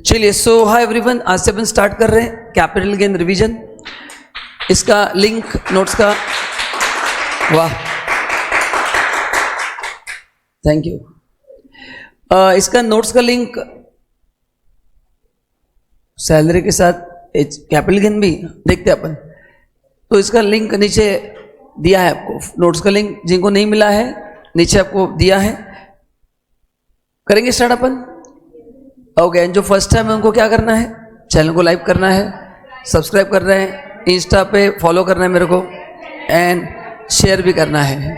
चलिए, सो hi everyone, आज से अपन स्टार्ट कर रहे हैं कैपिटल गेन रिवीजन। इसका लिंक नोट्स का, वाह थैंक यू। इसका नोट्स का लिंक सैलरी के साथ कैपिटल गेन भी देखते हैं अपन, तो इसका लिंक नीचे दिया है आपको। नोट्स का लिंक जिनको नहीं मिला है नीचे आपको दिया है। करेंगे स्टार्ट अपन। ओके, जो फर्स्ट टाइम है उनको क्या करना है, चैनल को लाइक करना है, सब्सक्राइब करना है, इंस्टा पे फॉलो करना है मेरे को, एंड शेयर भी करना है,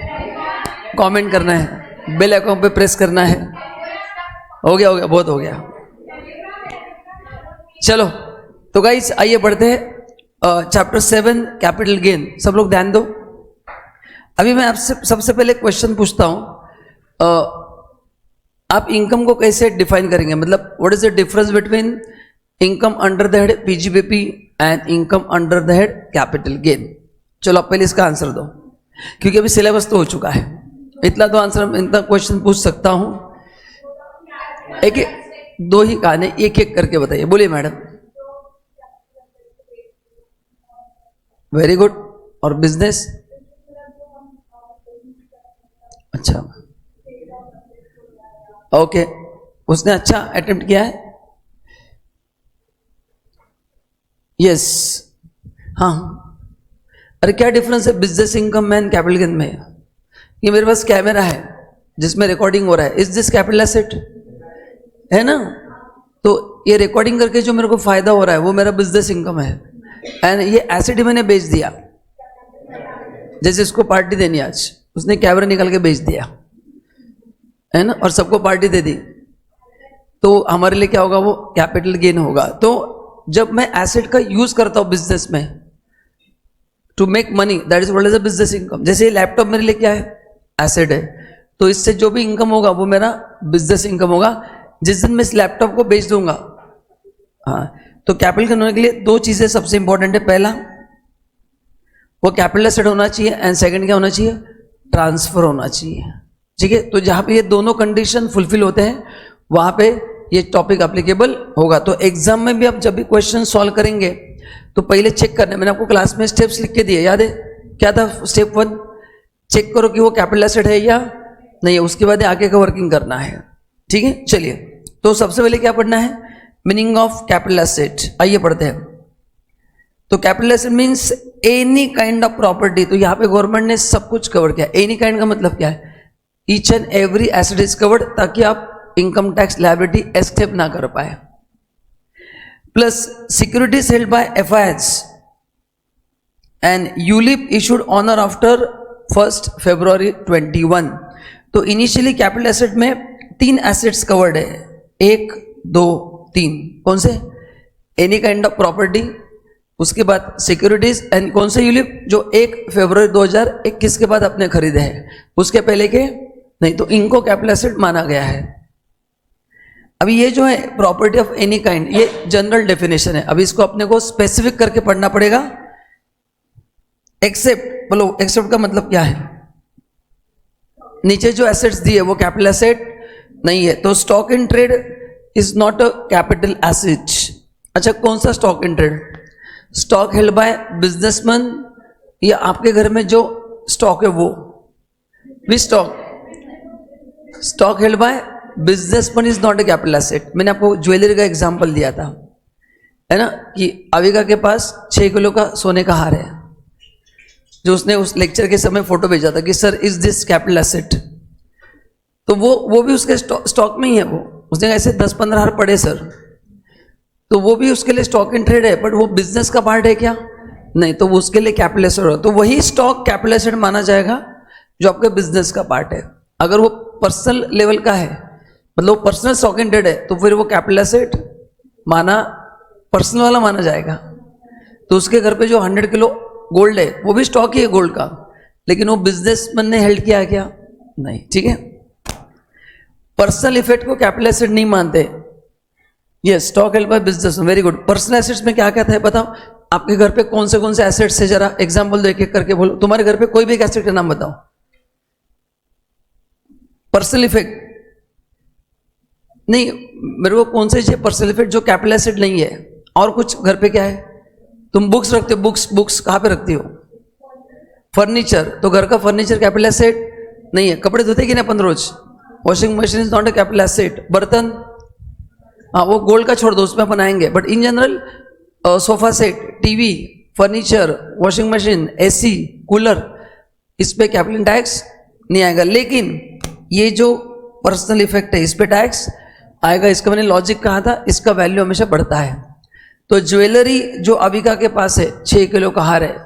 कमेंट करना है, बेल आइकन पे प्रेस करना है। हो गया बहुत हो गया। चलो तो गाइस आइए बढ़ते हैं चैप्टर 7 कैपिटल गेन। सब लोग ध्यान दो। अभी मैं आपसे सबसे पहले क्वेश्चन पूछता हूं, आप इनकम को कैसे डिफाइन करेंगे, मतलब what is the difference between income under the head PGBP and income under the head capital gain. चलो आप पहले इसका आंसर दो, क्योंकि अभी सिलेबस तो हो चुका है, इतना तो आंसर, इतना क्वेश्चन पूछ सकता हूं। एक दो ही कहानी एक एक करके बताइए। बोलिए मैडम। Very good. और बिजनेस? अच्छा, ओके, उसने अच्छा अटेम्प्ट किया है। यस, हाँ। अरे क्या डिफरेंस है business income and capital gain में? ये मेरे पास कैमरा है जिसमें रिकॉर्डिंग हो रहा है। Is this capital asset? है ना? तो ये रिकॉर्डिंग करके जो मेरे को फायदा हो रहा है वो मेरा बिजनेस इनकम है, एंड ये एसेट ही मैंने बेच दिया। जैसे इसको पार्टी देनी, आज उसने कैमरा निकाल के बेच दिया, है ना, और सबको पार्टी दे दी, तो हमारे लिए क्या होगा, वो कैपिटल गेन होगा। तो जब मैं एसेट का यूज करता हूं बिजनेस में to make money, that is what is a business income. जैसे ये लैपटॉप मेरे लिए क्या है, एसेट है, तो इससे जो भी इनकम होगा वो मेरा बिजनेस इनकम होगा। जिस दिन मैं इस लैपटॉप को बेच दूंगा, हाँ, तो कैपिटल गेन होने के लिए दो चीजें सबसे इंपॉर्टेंट है। पहला, वो कैपिटल एसेट होना चाहिए, एंड सेकंड क्या होना चाहिए, ट्रांसफर होना चाहिए। ठीक है, तो जहां पे ये दोनों कंडीशन फुलफिल होते हैं वहां पे ये टॉपिक एप्लीकेबल होगा। तो एग्जाम में भी आप जब भी क्वेश्चन सॉल्व करेंगे तो पहले चेक करना, मैंने आपको क्लास में स्टेप्स लिख के दिए, याद है? क्या था स्टेप 1? चेक करो कि वो कैपिटल एसेट है या नहीं है, उसके बाद आगे का वर्किंग करना है। ठीक है, चलिए, तो सबसे पहले क्या पढ़ना है, मीनिंग ऑफ कैपिटल एसेट। आइए पढ़ते हैं। तो capital asset means any kind of property. तो यहाँ पे गवर्नमेंट ने सब कुछ कवर किया। एनी काइंड का मतलब क्या है, each and every asset is covered, ताकि आप इनकम टैक्स लायबिलिटी एस्केप ना कर पाए। Plus securities held by FIH and ULIP issued on or after 1 February 21। तो इनिशियली कैपिटल एसेट में 3 एसेट्स कवर्ड है, 1 2 3। कौन से? एनी काइंड ऑफ प्रॉपर्टी, उसके बाद सिक्योरिटीज, एंड कौन से यूलिप, जो 1 फरवरी 2021 के बाद आपने खरीदे हैं, उसके पहले के नहीं। तो इनको कैपिटल एसेट माना गया है। अभी ये जो है प्रॉपर्टी ऑफ एनी काइंड, ये जनरल डेफिनेशन है। अभी इसको अपने को स्पेसिफिक करके पढ़ना पड़ेगा। एक्सेप्ट, बोलो एक्सेप्ट का मतलब क्या है? नीचे जो एसेट्स दिए वो कैपिटल एसेट नहीं है, तो stock in trade is not a capital asset. अच्छा, कौन सा stock in trade? Stock held by businessman, या आपके घर में जो स्टॉक है वो भी stock held by businessman is not a capital asset. मैंने आपको ज्वेलरी का एग्जांपल दिया था, है ना, कि अविका के पास 6 किलो का सोने का हार है, जो उसने उस लेक्चर के समय फोटो भेजा था कि sir is this capital asset. तो वो भी उसके स्टॉक में ही है। वो उसने ऐसे 10-15 हार पड़े सर, तो वो भी उसके लिए स्टॉक इन ट्रेड है, बट वो बिजनेस का पार्ट है क्या? नहीं, तो वो उसके लिए कैपिटल एसेट हो। तो वही स्टॉक कैपिटल एसेट माना जाएगा जो आपके बिजनेस का पार्ट है। अगर वो पर्सनल लेवल का है, मतलब पर्सनल स्टॉक इन ट्रेड है, तो फिर वो कैपिटल एसेट माना, पर्सनल वाला माना जाएगा। तो उसके घर पे जो 100 किलो गोल्ड है वो भी स्टॉक ही है गोल्ड का, लेकिन वो बिजनेसमैन ने हेल्ड किया है क्या? नहीं। ठीक है, पर्सनल इफेक्ट को कैपिटल एसेट नहीं मानते। Yes, stock held by business, very good. Personal assets में क्या क्या था बताओ? आपके घर पे कौन से एसेट्स है, जरा एग्जांपल दो, एक एक करके बोलो। तुम्हारे घर पे कोई भी एक एसेट का नाम बताओ। पर्सनल इफेक्ट, नहीं, मेरे को कौन से चाहिए परसल्फेट जो कैपिटल एसिड नहीं है। और कुछ घर पे क्या है? तुम बुक्स रखते हो, बुक्स कहाँ पे रखती हो? फर्नीचर, तो घर का फर्नीचर कैपिटल एसिड नहीं है। कपड़े धोते कि नहीं अपन रोज? Washing machine is not a capital asset. बर्तन, हाँ वो गोल्ड का छोड़ दो, उसमें अपन आएंगे, but in general sofa set, TV, furniture, washing machine, AC, cooler, इस पे कैपिटल टैक्स नहीं आएगा। लेकिन ये जो पर्सनल इफेक्ट है इस पे टैक्स आएगा। इसका मैंने लॉजिक कहा था, इसका वैल्यू हमेशा बढ़ता है। तो ज्वेलरी जो अविका के पास है 6 किलो का हार है,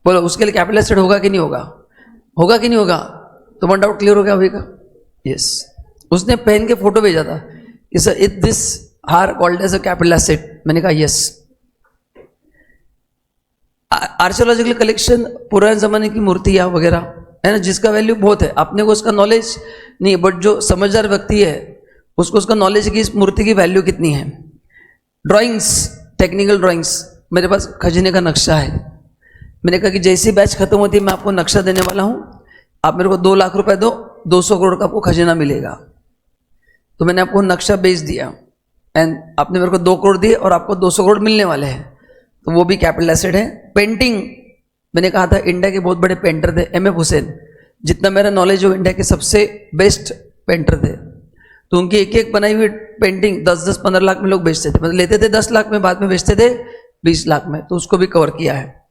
बोलो उसके लिए कैपिटल एसिड होगा कि नहीं होगा? होगा कि नहीं होगा? तो वन डाउट क्लियर हो गया अविका? यस, उसने पहन के फोटो भेजा था, इस दिस हार called as a capital asset. मैंने कहा यस। आर्कियोलॉजिकल कलेक्शन, पुराने जमाने की मूर्तियां वगैरह है ना, जिसका वैल्यू बहुत है, अपने को उसका नॉलेज नहीं, बट जो समझदार व्यक्ति है उसको उसका नॉलेज की इस मूर्ति की वैल्यू कितनी है। ड्राइंग्स, टेक्निकल ड्राइंग्स, मेरे पास खजीने का नक्शा है। मैंने कहा कि जैसी बैच खत्म होती है मैं आपको नक्शा देने वाला हूं, आप मेरे को 2 लाख रुपए दो, 200 करोड़ का आपको खजीना मिलेगा। तो मैंने आपको नक्शा बेच दिया एंड आपने मेरे को 2 करोड़ दिए और आपको 200 करोड़ मिलने वाले हैं, तो वो भी कैपिटल एसिड है। पेंटिंग, मैंने कहा था इंडिया के बहुत बड़े पेंटर थे एम एफ हुसैन, जितना मेरा नॉलेज हो इंडिया के सबसे बेस्ट पेंटर थे। तो उनकी एक एक बनाई हुई पेंटिंग 10-10, 15 लाख में लोग बेचते थे, मतलब लेते थे 10 लाख में, बाद में बेचते थे 20 लाख में, तो उसको भी कवर किया है।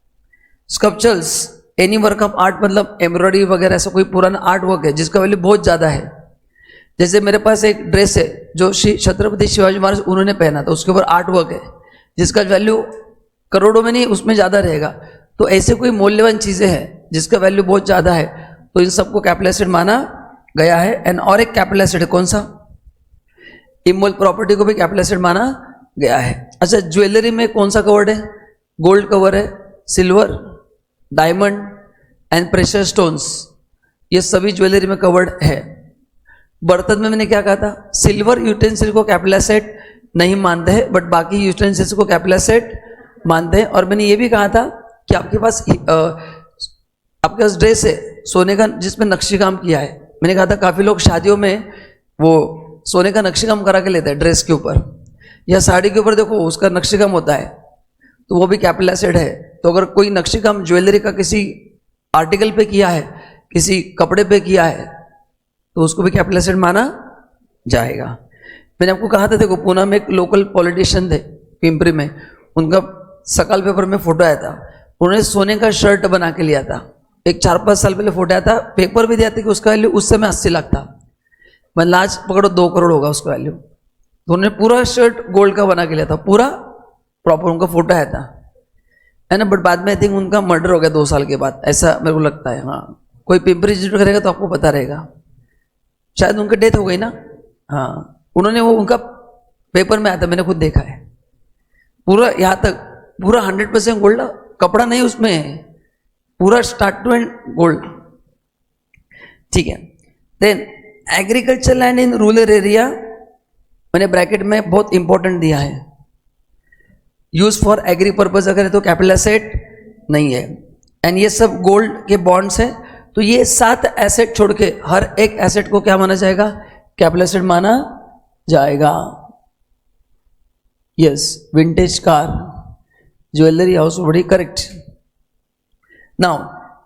Sculptures, any work of art, मतलब एम्ब्रॉयडरी वगैरह, ऐसा कोई पुराना आर्ट वर्क है जिसका वैल्यू बहुत ज़्यादा है। जैसे मेरे पास एक ड्रेस है जो छत्रपति शिवाजी महाराज उन्होंने पहना था, उसके ऊपर आर्ट वर्क है जिसका वैल्यू करोड़ों में नहीं, उसमें ज़्यादा रहेगा। तो ऐसे कोई मूल्यवान चीज़ें हैं जिसका वैल्यू बहुत ज़्यादा है, तो इन सबको कैपिटल एसिड माना गया है। एंड और एक कैपिटल एसिड है, कौन सा? इमोल प्रॉपर्टी को भी कैपिटल एसिड माना गया है। अच्छा, ज्वेलरी में कौन सा कवर्ड है? गोल्ड कवर है, silver, diamond and precious stones, ये सभी ज्वेलरी में कवर्ड है। बर्तन में मैंने क्या कहा था? सिल्वर यूटेंसिल को कैपिटल एसिड नहीं मानते हैं, बट बाकी यूटेंसिल्स को कैपिटल एसिड मानते हैं। और मैंने ये भी कहा था कि आपके पास ड्रेस है सोने का जिसमें नक्शी काम किया है। मैंने कहा था काफ़ी लोग शादियों में वो सोने का नक्शी काम करा के लेते हैं ड्रेस के ऊपर या साड़ी के ऊपर, देखो उसका नक्शी काम होता है, तो वो भी कैपिटल एसिड है। तो अगर कोई नक्शी काम ज्वेलरी का किसी आर्टिकल पे किया है, किसी कपड़े पे किया है, तो उसको भी कैपिटल एसिड माना जाएगा। मैंने आपको कहा था, देखो पूना में एक लोकल पॉलिटिशियन थे पिंपरी में, उनका सकाल पेपर में फोटो आया था, उन्होंने सोने का शर्ट बना के लिया था, एक 4-5 साल पहले फोटो आया था, पेपर भी दिया था कि उसका वैल्यू उस समय 80 लाख था, मतलब आज पकड़ो 2 करोड़ होगा उसका वैल्यू। तो उन्होंने पूरा शर्ट गोल्ड का बना के लिया था, पूरा प्रॉपर उनका फोटो आया था, है ना। बट बाद में आई थिंक उनका मर्डर हो गया 2 साल के बाद, ऐसा मेरे को लगता है। हाँ, कोई पिंपरी विजिट करेगा तो आपको पता रहेगा, शायद उनकी डेथ हो गई ना। हाँ, उन्होंने वो उनका पेपर में आया था, मैंने खुद देखा है, पूरा यहाँ तक पूरा 100% गोल्ड, कपड़ा नहीं उसमें, पूरा स्टार्ट टू एंड गोल्ड। ठीक है। Then agriculture land in rural area, मैंने ब्रैकेट में बहुत इंपॉर्टेंट दिया है, यूज फॉर एग्री पर्पज अगर है तो कैपिटल एसेट नहीं है। एंड ये सब गोल्ड के बॉन्ड्स हैं, तो ये 7 एसेट छोड़ के हर एक एसेट को क्या माना जाएगा? कैपिटल एसेट माना जाएगा। Yes, vintage car, jewellery house, बड़ी करेक्ट। नाउ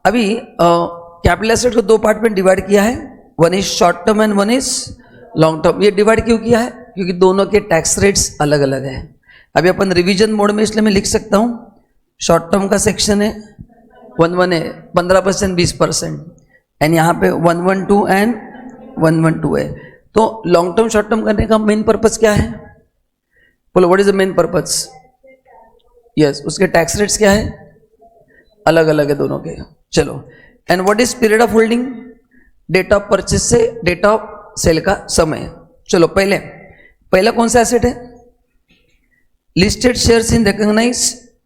अभी कैपिटल एसेट को 2 पार्ट में डिवाइड किया है, one is short term and one is long term. ये डिवाइड क्यों किया है? क्योंकि दोनों के टैक्स रेट्स अलग अलग है। अभी अपन रिवीजन मोड में, इसलिए मैं लिख सकता हूं, शॉर्ट टर्म का सेक्शन है 1-1 है 15%, 20%, एंड यहाँ पे 112 एंड 112 है। तो लॉन्ग टर्म शॉर्ट टर्म करने का मेन पर्पज क्या है? बोलो, what is the main purpose? Yes, उसके टैक्स रेट्स क्या है? अलग अलग है दोनों के। चलो, and what is period of holding? Date of purchase से डेट ऑफ सेल का समय। चलो, पहला कौन सा एसेट है? Listed shares in recognize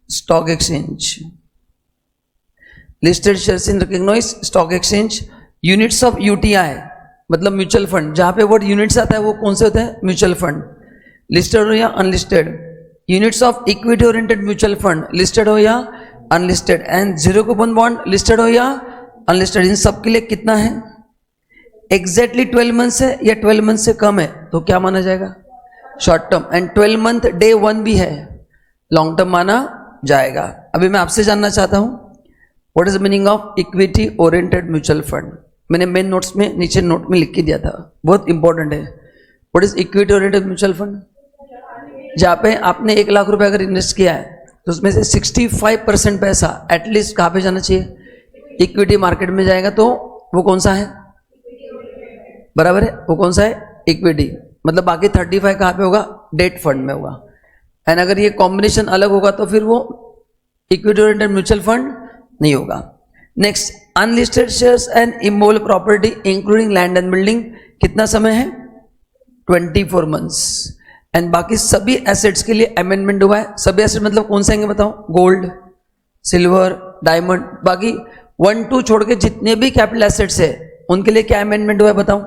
stock exchange, listed shares in recognize stock exchange. Units of UTI मतलब म्यूचुअल फंड, जहां पे वर्ड यूनिट्स आता है वो कौन से होते हैं? म्यूचुअल फंड, लिस्टेड हो या unlisted. Units of equity oriented mutual fund, listed हो या unlisted. And zero coupon bond, listed हो या अनलिस्टेड। इन सब के लिए कितना है? एग्जैक्टली 12 मंथ्स है या 12 मंथ से कम है तो क्या माना जाएगा? Short term, and 12 month day 1 भी है, लॉन्ग टर्म माना जाएगा। अभी मैं आपसे जानना चाहता हूं what is the meaning of equity oriented mutual fund. मैंने मेन नोट्स में नीचे नोट में लिख के दिया था, बहुत इंपॉर्टेंट है। What is equity oriented mutual fund? जहाँ पे आपने 1 लाख रुपए अगर इन्वेस्ट किया है तो उसमें से 65% पैसा एटलीस्ट कहाँ पे जाना चाहिए? इक्विटी मार्केट में जाएगा। तो वो कौन सा है? बराबर है, वो कौन सा है? इक्विटी। मतलब बाकी 35 कहाँ पे होगा? डेट फंड में होगा। एंड अगर ये कॉम्बिनेशन अलग होगा तो फिर वो इक्विटी ओरिएंटेड म्यूचुअल फंड नहीं होगा। Next, unlisted shares and immovable property including land and building, कितना समय है? 24 मंथ्स। एंड बाकी सभी एसेट्स के लिए अमेंडमेंट हुआ है। सभी एसेट मतलब कौन से हैं बताओ? गोल्ड, सिल्वर, डायमंड, बाकी 1 2 छोड़ के जितने भी कैपिटल एसेट्स है उनके लिए क्या अमेंडमेंट हुआ है बताओ?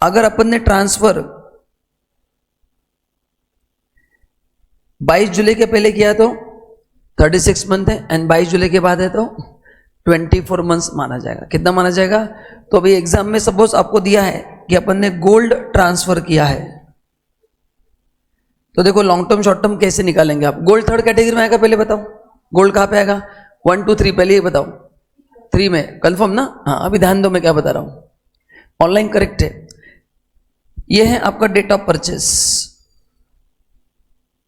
अगर अपन ने ट्रांसफर 22 जुलाई के पहले किया तो 36 मंथ है, एंड 22 जुलाई के बाद है तो 24 मंथ्स माना जाएगा। कितना माना जाएगा? तो अभी एग्जाम में सपोज आपको दिया है कि अपन ने गोल्ड ट्रांसफर किया है, तो देखो लॉन्ग टर्म शॉर्ट टर्म कैसे निकालेंगे आप? गोल्ड थर्ड कैटेगरी में आएगा, पहले बताओ गोल्ड कहां पे आएगा? 1 2 3, पहले ये बताओ। 3 में कंफर्म ना? हाँ, अभी ध्यान दो मैं क्या बता रहा हूं, ऑनलाइन करेक्ट है। ये है आपका डेट ऑफ परचेस,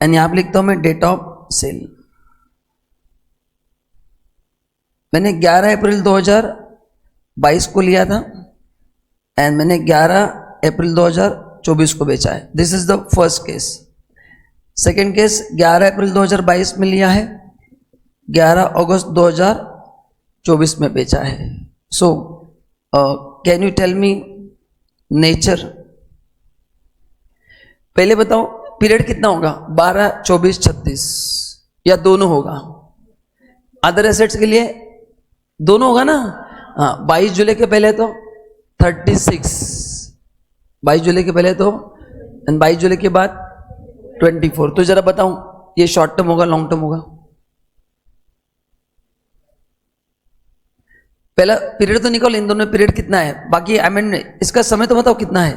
एंड यहां पे लिखता हूं मैं डेट ऑफ सेल। मैंने 11 अप्रैल 2022 को लिया था, एंड मैंने 11 अप्रैल 2024 को बेचा है। This is the first case. Second case, 11 अप्रैल 2022 में लिया है, 11 अगस्त 2024 में बेचा है। So can you tell me nature? पहले बताओ पीरियड कितना होगा? 12, 24, 36 या दोनों होगा? अदर एसेट्स के लिए दोनों होगा ना? हाँ, 22 जुलाई के पहले तो 36, 22 जुलाई के पहले तो, एंड 22 जुलाई के बाद 24। तो जरा बताऊं ये शॉर्ट टर्म होगा लॉन्ग टर्म होगा? पहला पीरियड तो निकालो, इन दोनों पीरियड कितना है, बाकी अमेंडमेंट इसका समय तो बताओ कितना है?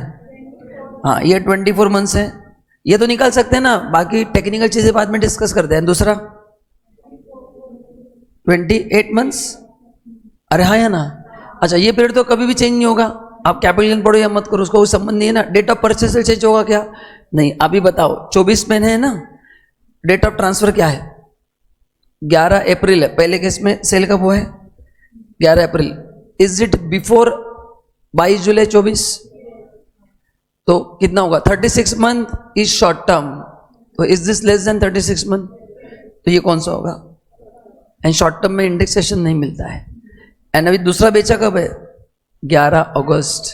हाँ, ये 24 मंथ्स है, ये तो निकाल सकते हैं ना, बाकी टेक्निकल चीजें बाद में डिस्कस करते हैं। दूसरा 28 मंथ्स, अरे हाँ या ना? अच्छा, ये पीरियड तो कभी भी चेंज नहीं होगा, आप कैपिटल गेन पढ़ो या मत करो, उसका कोई संबंध नहीं है ना। डेट ऑफ परचेज से चेंज होगा क्या? नहीं। अभी बताओ 24 महीने है ना, डेट ऑफ ट्रांसफर क्या है? 11 अप्रैल है। पहले केस में सेल कब हुआ है? 11 अप्रैल। इज इट बिफोर 22 जुलाई 24? तो कितना होगा? 36 मंथ इज शॉर्ट टर्म, तो is this less than 36 month? तो ये कौन सा होगा? एंड शॉर्ट टर्म में इंडेक्सेशन नहीं मिलता है। एंड अभी दूसरा बेचा कब है? 11 अगस्त।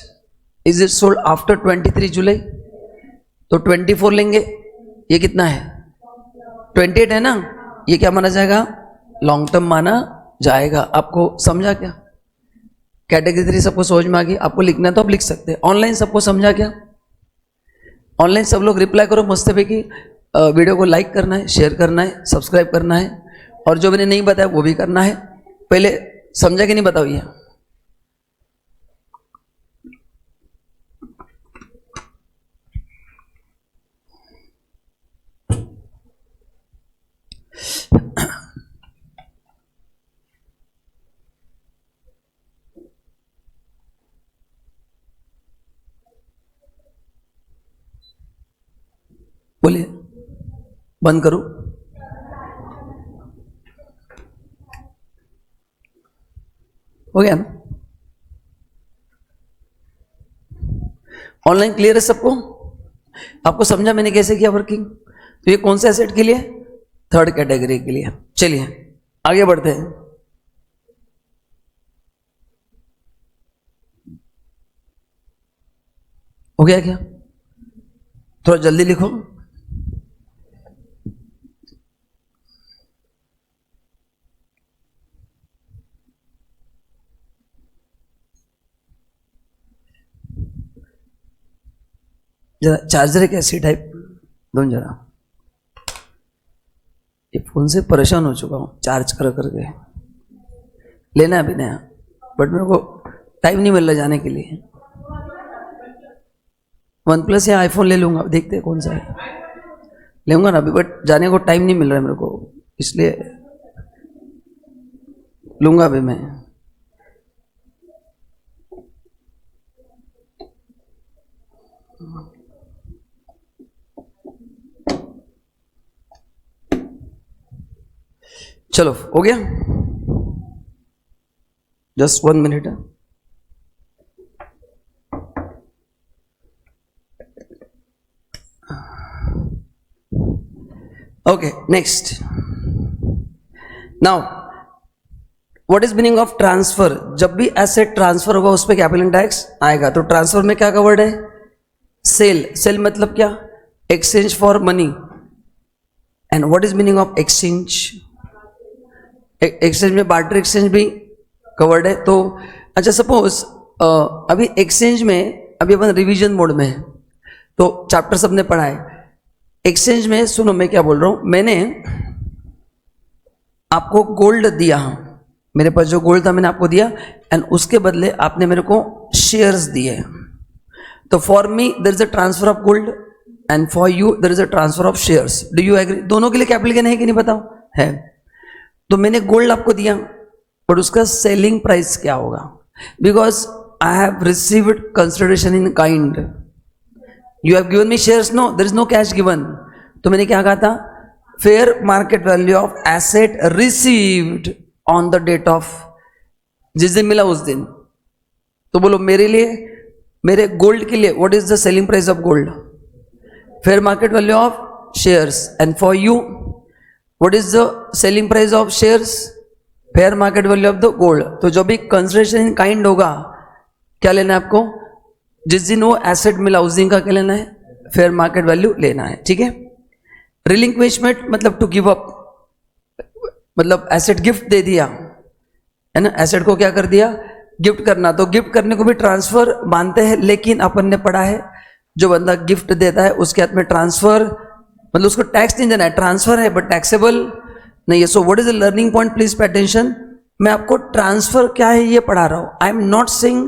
इज इट सोल्ड आफ्टर 23 जुलाई? तो 24 लेंगे, ये कितना है? 28 है ना? ये क्या माना जाएगा? लॉन्ग टर्म माना जाएगा। आपको समझा क्या? कैटेगरी 3 सबको समझ में आ गई? आपको लिखना है तो आप लिख सकते हैं। ऑनलाइन सबको समझा क्या? ऑनलाइन सब लोग रिप्लाई करो मस्त पे कि वीडियो को लाइक करना है, शेयर करना है, सब्सक्राइब करना है, और जो मैंने नहीं बताया वो भी करना है। पहले समझा कि नहीं बताओ ये? बोलिए, बंद करूं? हो गया ना? ऑनलाइन क्लियर है सबको? आपको समझा मैंने कैसे किया वर्किंग? तो ये कौन से एसेट के लिए? थर्ड कैटेगरी के लिए। चलिए आगे बढ़ते हैं। हो गया क्या? थोड़ा जल्दी लिखो। जरा चार्जर कैसी टाइप दो जरा, ये फोन से परेशान हो चुका हूं चार्ज कर करके। लेना है अभी नया, बट मेरे को टाइम नहीं मिल रहा जाने के लिए। OnePlus या आईफोन ले लूंगा, देखते हैं कौन सा है, लूंगा ना अभी, बट जाने को टाइम नहीं मिल रहा है मेरे को, इसलिए लूंगा अभी मैं। चलो हो गया, जस्ट 1 मिनट है। Okay next, now what is meaning of transfer? जब भी एसेट ट्रांसफर होगा उस पर कैपिटल टैक्स आएगा। तो ट्रांसफर में क्या कवर्ड है? सेल। सेल मतलब क्या? Exchange for money. And what is meaning of exchange? Exchange में बार्टर एक्सचेंज भी कवर्ड है। तो अच्छा सपोज अभी एक्सचेंज में अभी अपन रिवीजन मोड में है, तो चैप्टर सबने पढ़ा है। एक्सचेंज में सुनो मैं क्या बोल रहा हूं, मैंने आपको गोल्ड दिया, मेरे पास जो गोल्ड था मैंने आपको दिया, एंड उसके बदले आपने मेरे को शेयर्स दिए। तो for me there is a transfer of gold and for you there is a transfer of shares. Do you agree? दोनों के लिए कैपिटल गेन है कि नहीं बताओ? है। तो मैंने गोल्ड आपको दिया, बट उसका सेलिंग प्राइस क्या होगा? Because I have received consideration in kind. You have given me shares, no there is no cash given. तो मैंने क्या कहा था? Fair market value of asset received on the date of, जिस दिन मिला उस दिन। तो बोलो मेरे लिए, मेरे गोल्ड के लिए what is the selling price of gold? Fair market value of shares. And for you what is the selling price of shares? Fair market value of the gold. तो जो भी कंसिडरेशन इन काइंड होगा, क्या लेना है आपको? जिस दिन वो एसेट मिला उस दिन का क्या लेना है? फेयर मार्केट वैल्यू लेना है। ठीक है। रिलिंक्विशमेंट मतलब टू गिव अप, मतलब एसेट गिफ्ट दे दिया है ना, एसेट को क्या कर दिया? गिफ्ट करना। तो गिफ्ट करने को भी ट्रांसफर मानते हैं, लेकिन अपन ने पढ़ा है जो बंदा गिफ्ट देता है उसके हाथ में ट्रांसफर, मतलब उसको टैक्स नहीं देना है, ट्रांसफर है बट टैक्सेबल नहीं है। सो what is the learning point? Please pay attention. मैं आपको ट्रांसफर क्या है ये पढ़ा रहा हूं। I am not saying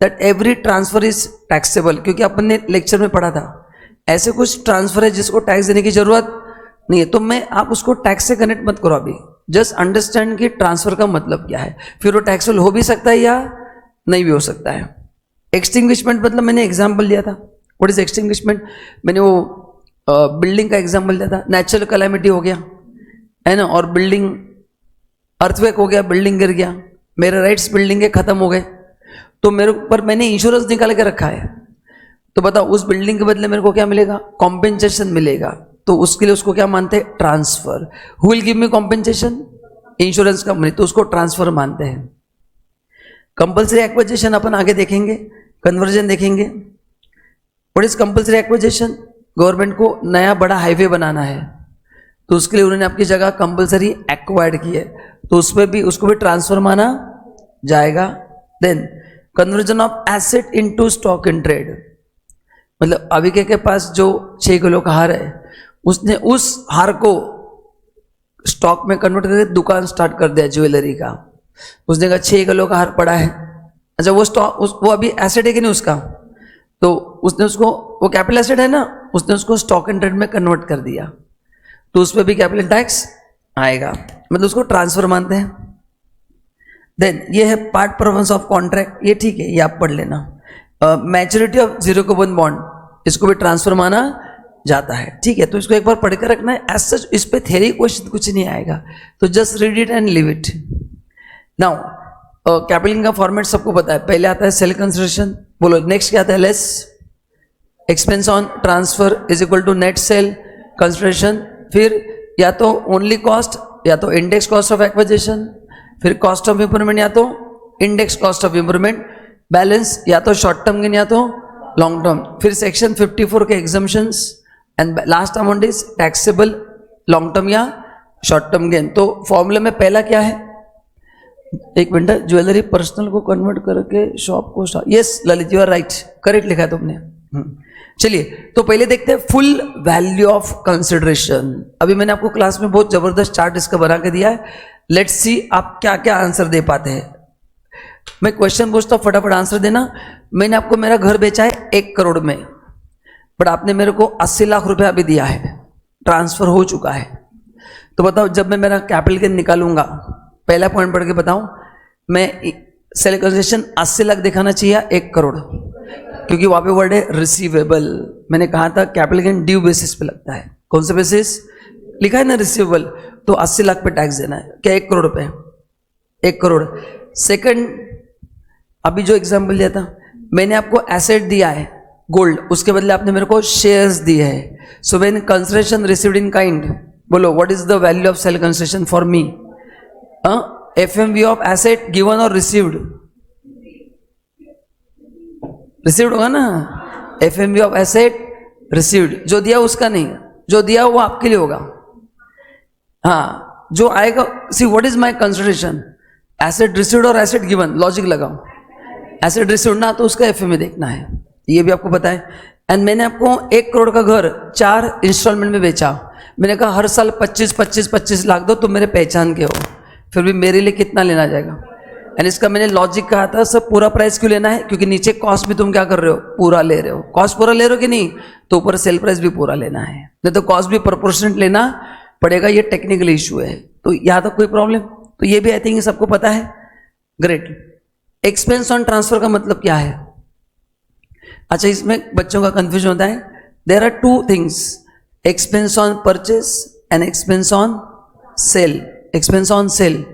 that every transfer is taxable, क्योंकि अपन ने लेक्चर में पढ़ा था ऐसे कुछ ट्रांसफर है जिसको टैक्स देने की जरूरत नहीं है। तो मैं आप उसको टैक्स से कनेक्ट मत करो अभी, जस्ट अंडरस्टैंड कि ट्रांसफर का मतलब क्या है। फिर वो टैक्सेबल हो भी सकता है या नहीं भी हो सकता है। एक्सटिंग्विशमेंट मतलब मैंने एग्जाम्पल दिया था। What is extinguishment? मैंने वो बिल्डिंग का एग्जाम्पल दिया था। नेचुरल कैलामिटी हो गया है ना, और बिल्डिंग अर्थक्वेक हो गया, बिल्डिंग गिर गया, मेरे राइट्स बिल्डिंग के खत्म हो गए, तो मेरे ऊपर मैंने इंश्योरेंस निकाल के रखा है। तो बताओ उस बिल्डिंग के बदले मेरे को क्या मिलेगा? कॉम्पेंसेशन मिलेगा। तो उसके लिए उसको क्या मानते हैं? Transfer. Who will give me compensation? Insurance company, तो उसको ट्रांसफर मानते हैं। कंपल्सरी एक्विजिशन अपन आगे देखेंगे, कन्वर्जन देखेंगे। What is compulsory acquisition? Government को नया बड़ा हाईवे बनाना है, तो उसके लिए उन्होंने आपकी जगह कंपल्सरी एक्वायर्ड की है, तो उसमें भी उसको भी ट्रांसफर माना जाएगा। Then conversion of asset into stock in trade, मतलब अविके के पास जो 6 किलो का हार है, उसने उस हार को स्टॉक में कन्वर्ट करके दुकान स्टार्ट कर दिया ज्वेलरी का। उसने कहा 6 किलो का हार पड़ा है, अच्छा वो स्टॉक वो अभी एसेट है कि नहीं उसका, तो उसने उसको, वो कैपिटल एसेट है ना, उसने उसको स्टॉक इन ट्रेड में कन्वर्ट कर दिया, तो उस पर भी कैपिटल टैक्स आएगा, मतलब उसको ट्रांसफर मानते हैं। देन ये है पार्ट परफॉर्मेंस ऑफ कॉन्ट्रैक्ट, ये ठीक है, ये आप पढ़ लेना। मैच्योरिटी ऑफ 0-1 बॉन्ड, इसको भी ट्रांसफर माना जाता है, ठीक है। तो इसको एक बार पढ़ कर रखना है। एज सच इस पे थ्योरी क्वेश्चन कुछ नहीं आएगा, तो just read it and leave it. Now capital का फॉर्मेट सबको पता है, पहले आता है सेल कंसिडरेशन, बोलो नेक्स्ट क्या आता है? Less expense on transfer is equal to net sale consideration, फिर या तो ओनली कॉस्ट या तो इंडेक्स कॉस्ट ऑफ एक्विजिशन, फिर कॉस्ट ऑफ इंप्रूवमेंट या तो index cost of improvement, balance या तो शॉर्ट टर्म गेन या तो लॉन्ग टर्म, फिर सेक्शन 54 के exemptions, and last amount is taxable long term or short term gain. तो फॉर्मूला में पहला क्या है? एक मिनट, ज्वेलरी पर्सनल को कन्वर्ट करके शॉप को, yes Lalit you are right, correct लिखा है तुमने। चलिए तो पहले देखते हैं फुल वैल्यू ऑफ कंसिडरेशन। अभी मैंने आपको क्लास में बहुत जबरदस्त चार्ट इसका बना के दिया है, लेट्स सी आप क्या क्या आंसर दे पाते हैं। मैं क्वेश्चन पूछता हूं, फटाफट आंसर देना। मैंने आपको मेरा घर बेचा है 1 करोड़ में, बट आपने मेरे को 80 लाख रुपया अभी दिया है, ट्रांसफर हो चुका है, तो बताओ जब मैं मेरा कैपिटल गेन निकालूंगा, पहला पॉइंट पढ़ के बताऊं, मैं सेल कंसेशन 80 लाख दिखाना चाहिए 1 करोड़, क्योंकि वहां पे वर्ड है रिसीवेबल। मैंने कहा था कैपिटल गेन ड्यू बेसिस पे लगता है, कौन से बेसिस लिखा है ना, रिसीवेबल, तो 80 लाख पे टैक्स देना है, क्या 1 करोड़ पे, 1 करोड़। सेकंड, अभी जो एग्जांपल दिया था, मैंने आपको एसेट दिया है गोल्ड, उसके बदले आपने मेरे को शेयर्स दिए हैं, so when consideration received in kind, बोलो what is the value of sale consideration for me, FMV of asset given और रिसीव्ड, रिसीव्ड होगा ना, एफएमवी ऑफ एसेट रिसीव्ड, जो दिया उसका नहीं, जो दिया वो आपके लिए होगा, हाँ जो आएगा, see what is my consideration, asset received और एसेट गिवन, लॉजिक लगाओ, एसेट रिसीव्ड ना तो उसका एफएमवी देखना है, ये भी आपको पता है। एंड मैंने आपको 1 करोड़ का घर 4 इंस्टॉलमेंट में बेचा, मैंने कहा हर साल 25 लाख दो, तुम मेरे पहचान के हो, फिर भी मेरे लिए कितना लेना जाएगा, एंड इसका मैंने लॉजिक कहा था, सब पूरा प्राइस क्यों लेना है, क्योंकि नीचे कॉस्ट भी तुम क्या कर रहे हो, पूरा ले रहे हो, कॉस्ट पूरा ले रहे हो कि नहीं, तो ऊपर सेल प्राइस भी पूरा लेना है, नहीं तो कॉस्ट भी प्रोपोर्शनेट लेना पड़ेगा, ये टेक्निकल इशू है, तो यहाँ तक कोई प्रॉब्लम, तो ये भी आई थिंक सबको पता है, ग्रेट। एक्सपेंस ऑन ट्रांसफर का मतलब क्या है, अच्छा इसमें बच्चों का कंफ्यूजन होता है, there are 2 things, expense on purchase and expense on sale, expense on sale,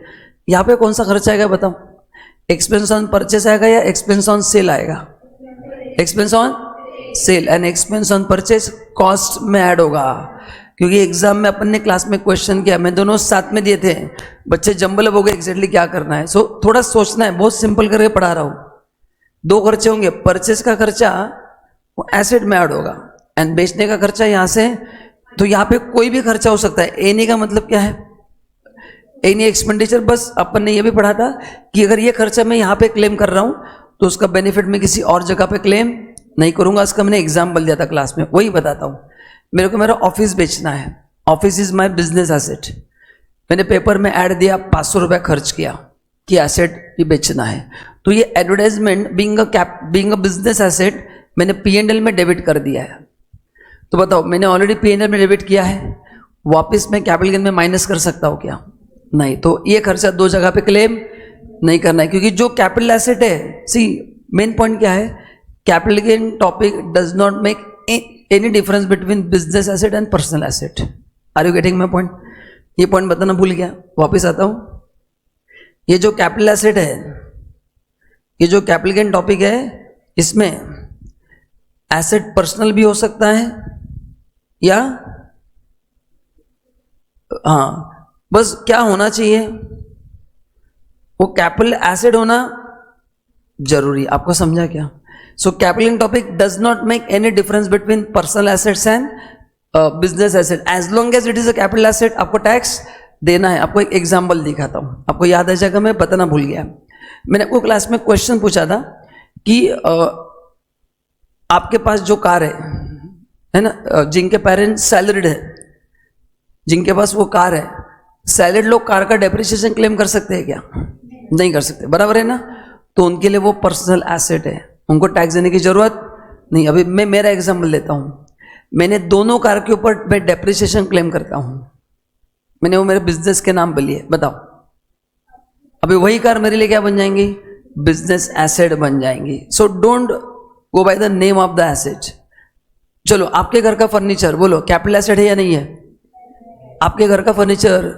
यहाँ पे कौन सा खर्चा आएगा बताओ, एक्सपेंस ऑन परचेस आएगा या एक्सपेंस ऑन सेल आएगा, expense on cell, and expense on purchase cost में ऐड होगा, क्योंकि एग्जाम में अपन ने क्लास में क्वेश्चन किया, मैं दोनों साथ में दिए थे, बच्चे जंबल हो गए एग्जैक्टली क्या करना है, सो थोड़ा सोचना है, बहुत सिंपल करके पढ़ा रहा हूँ, 2 खर्चे होंगे, परचेस का खर्चा वो एसेट में ऐड होगा, एंड बेचने का खर्चा यहाँ से, तो यहाँ पे कोई भी खर्चा हो सकता है, एनी का मतलब क्या है, एनी एक्सपेंडिचर, बस अपन ने ये भी पढ़ा था कि अगर ये खर्चा मैं यहाँ पे क्लेम कर रहा हूँ तो उसका बेनिफिट मैं किसी और जगह पे क्लेम नहीं करूंगा, इसका मैंने एग्जाम्पल दिया था क्लास में, वही बताता हूँ। मेरे को मेरा ऑफिस बेचना है, office is my business asset, मैंने पेपर में ऐड दिया, 500 रुपया खर्च किया कि एसेट ये बेचना है, तो ये advertisement being a business asset मैंने P&L में डेबिट कर दिया है, तो बताओ मैंने ऑलरेडी P&L में डेबिट किया है, वापस मैं कैपिटल गेन में माइनस कर सकता हूँ क्या, नहीं, तो ये खर्चा 2 जगह पे क्लेम नहीं करना है, क्योंकि जो कैपिटल एसेट है, सी मेन पॉइंट क्या है, capital gain topic does not make any difference between business asset and personal asset, are you getting my point, ये पॉइंट बताना भूल गया, वापस आता हूँ, ये जो कैपिटल एसेट है, ये जो कैपिटल गेन टॉपिक है, इसमें एसेट पर्सनल भी हो सकता है या, हाँ बस क्या होना चाहिए, वो कैपिटल एसेट होना जरूरी, आपको समझा क्या, so capital gain topic does not make any difference between personal assets and business asset, as long as it is a capital asset आपको टैक्स देना है। आपको एक एग्जाम्पल दिखाता हूँ, आपको याद आ जाएगा, मैं बताना भूल गया, मैंने आपको क्लास में क्वेश्चन पूछा था कि आपके पास जो कार है ना, जिनके पेरेंट्स सैलरीड है, जिनके पास वो कार है, सैलरीड लोग कार का डेप्रिसिएशन क्लेम कर सकते हैं क्या, नहीं कर सकते, बराबर है ना, तो उनके लिए वो पर्सनल एसेट है, उनको टैक्स देने की जरूरत नहीं। अभी मैं मेरा एग्जाम्पल लेता हूँ, मैंने दोनों कार के ऊपर मैं डेप्रिसिएशन क्लेम करता हूँ, मैंने वो मेरे बिजनेस के नाम पे लिए, बताओ अभी वही कार मेरे लिए क्या बन जाएंगी, बिजनेस एसेट बन जाएंगी। So don't go by the name of the asset. चलो आपके घर का फर्नीचर बोलो कैपिटल एसेट है या नहीं है, आपके घर का फर्नीचर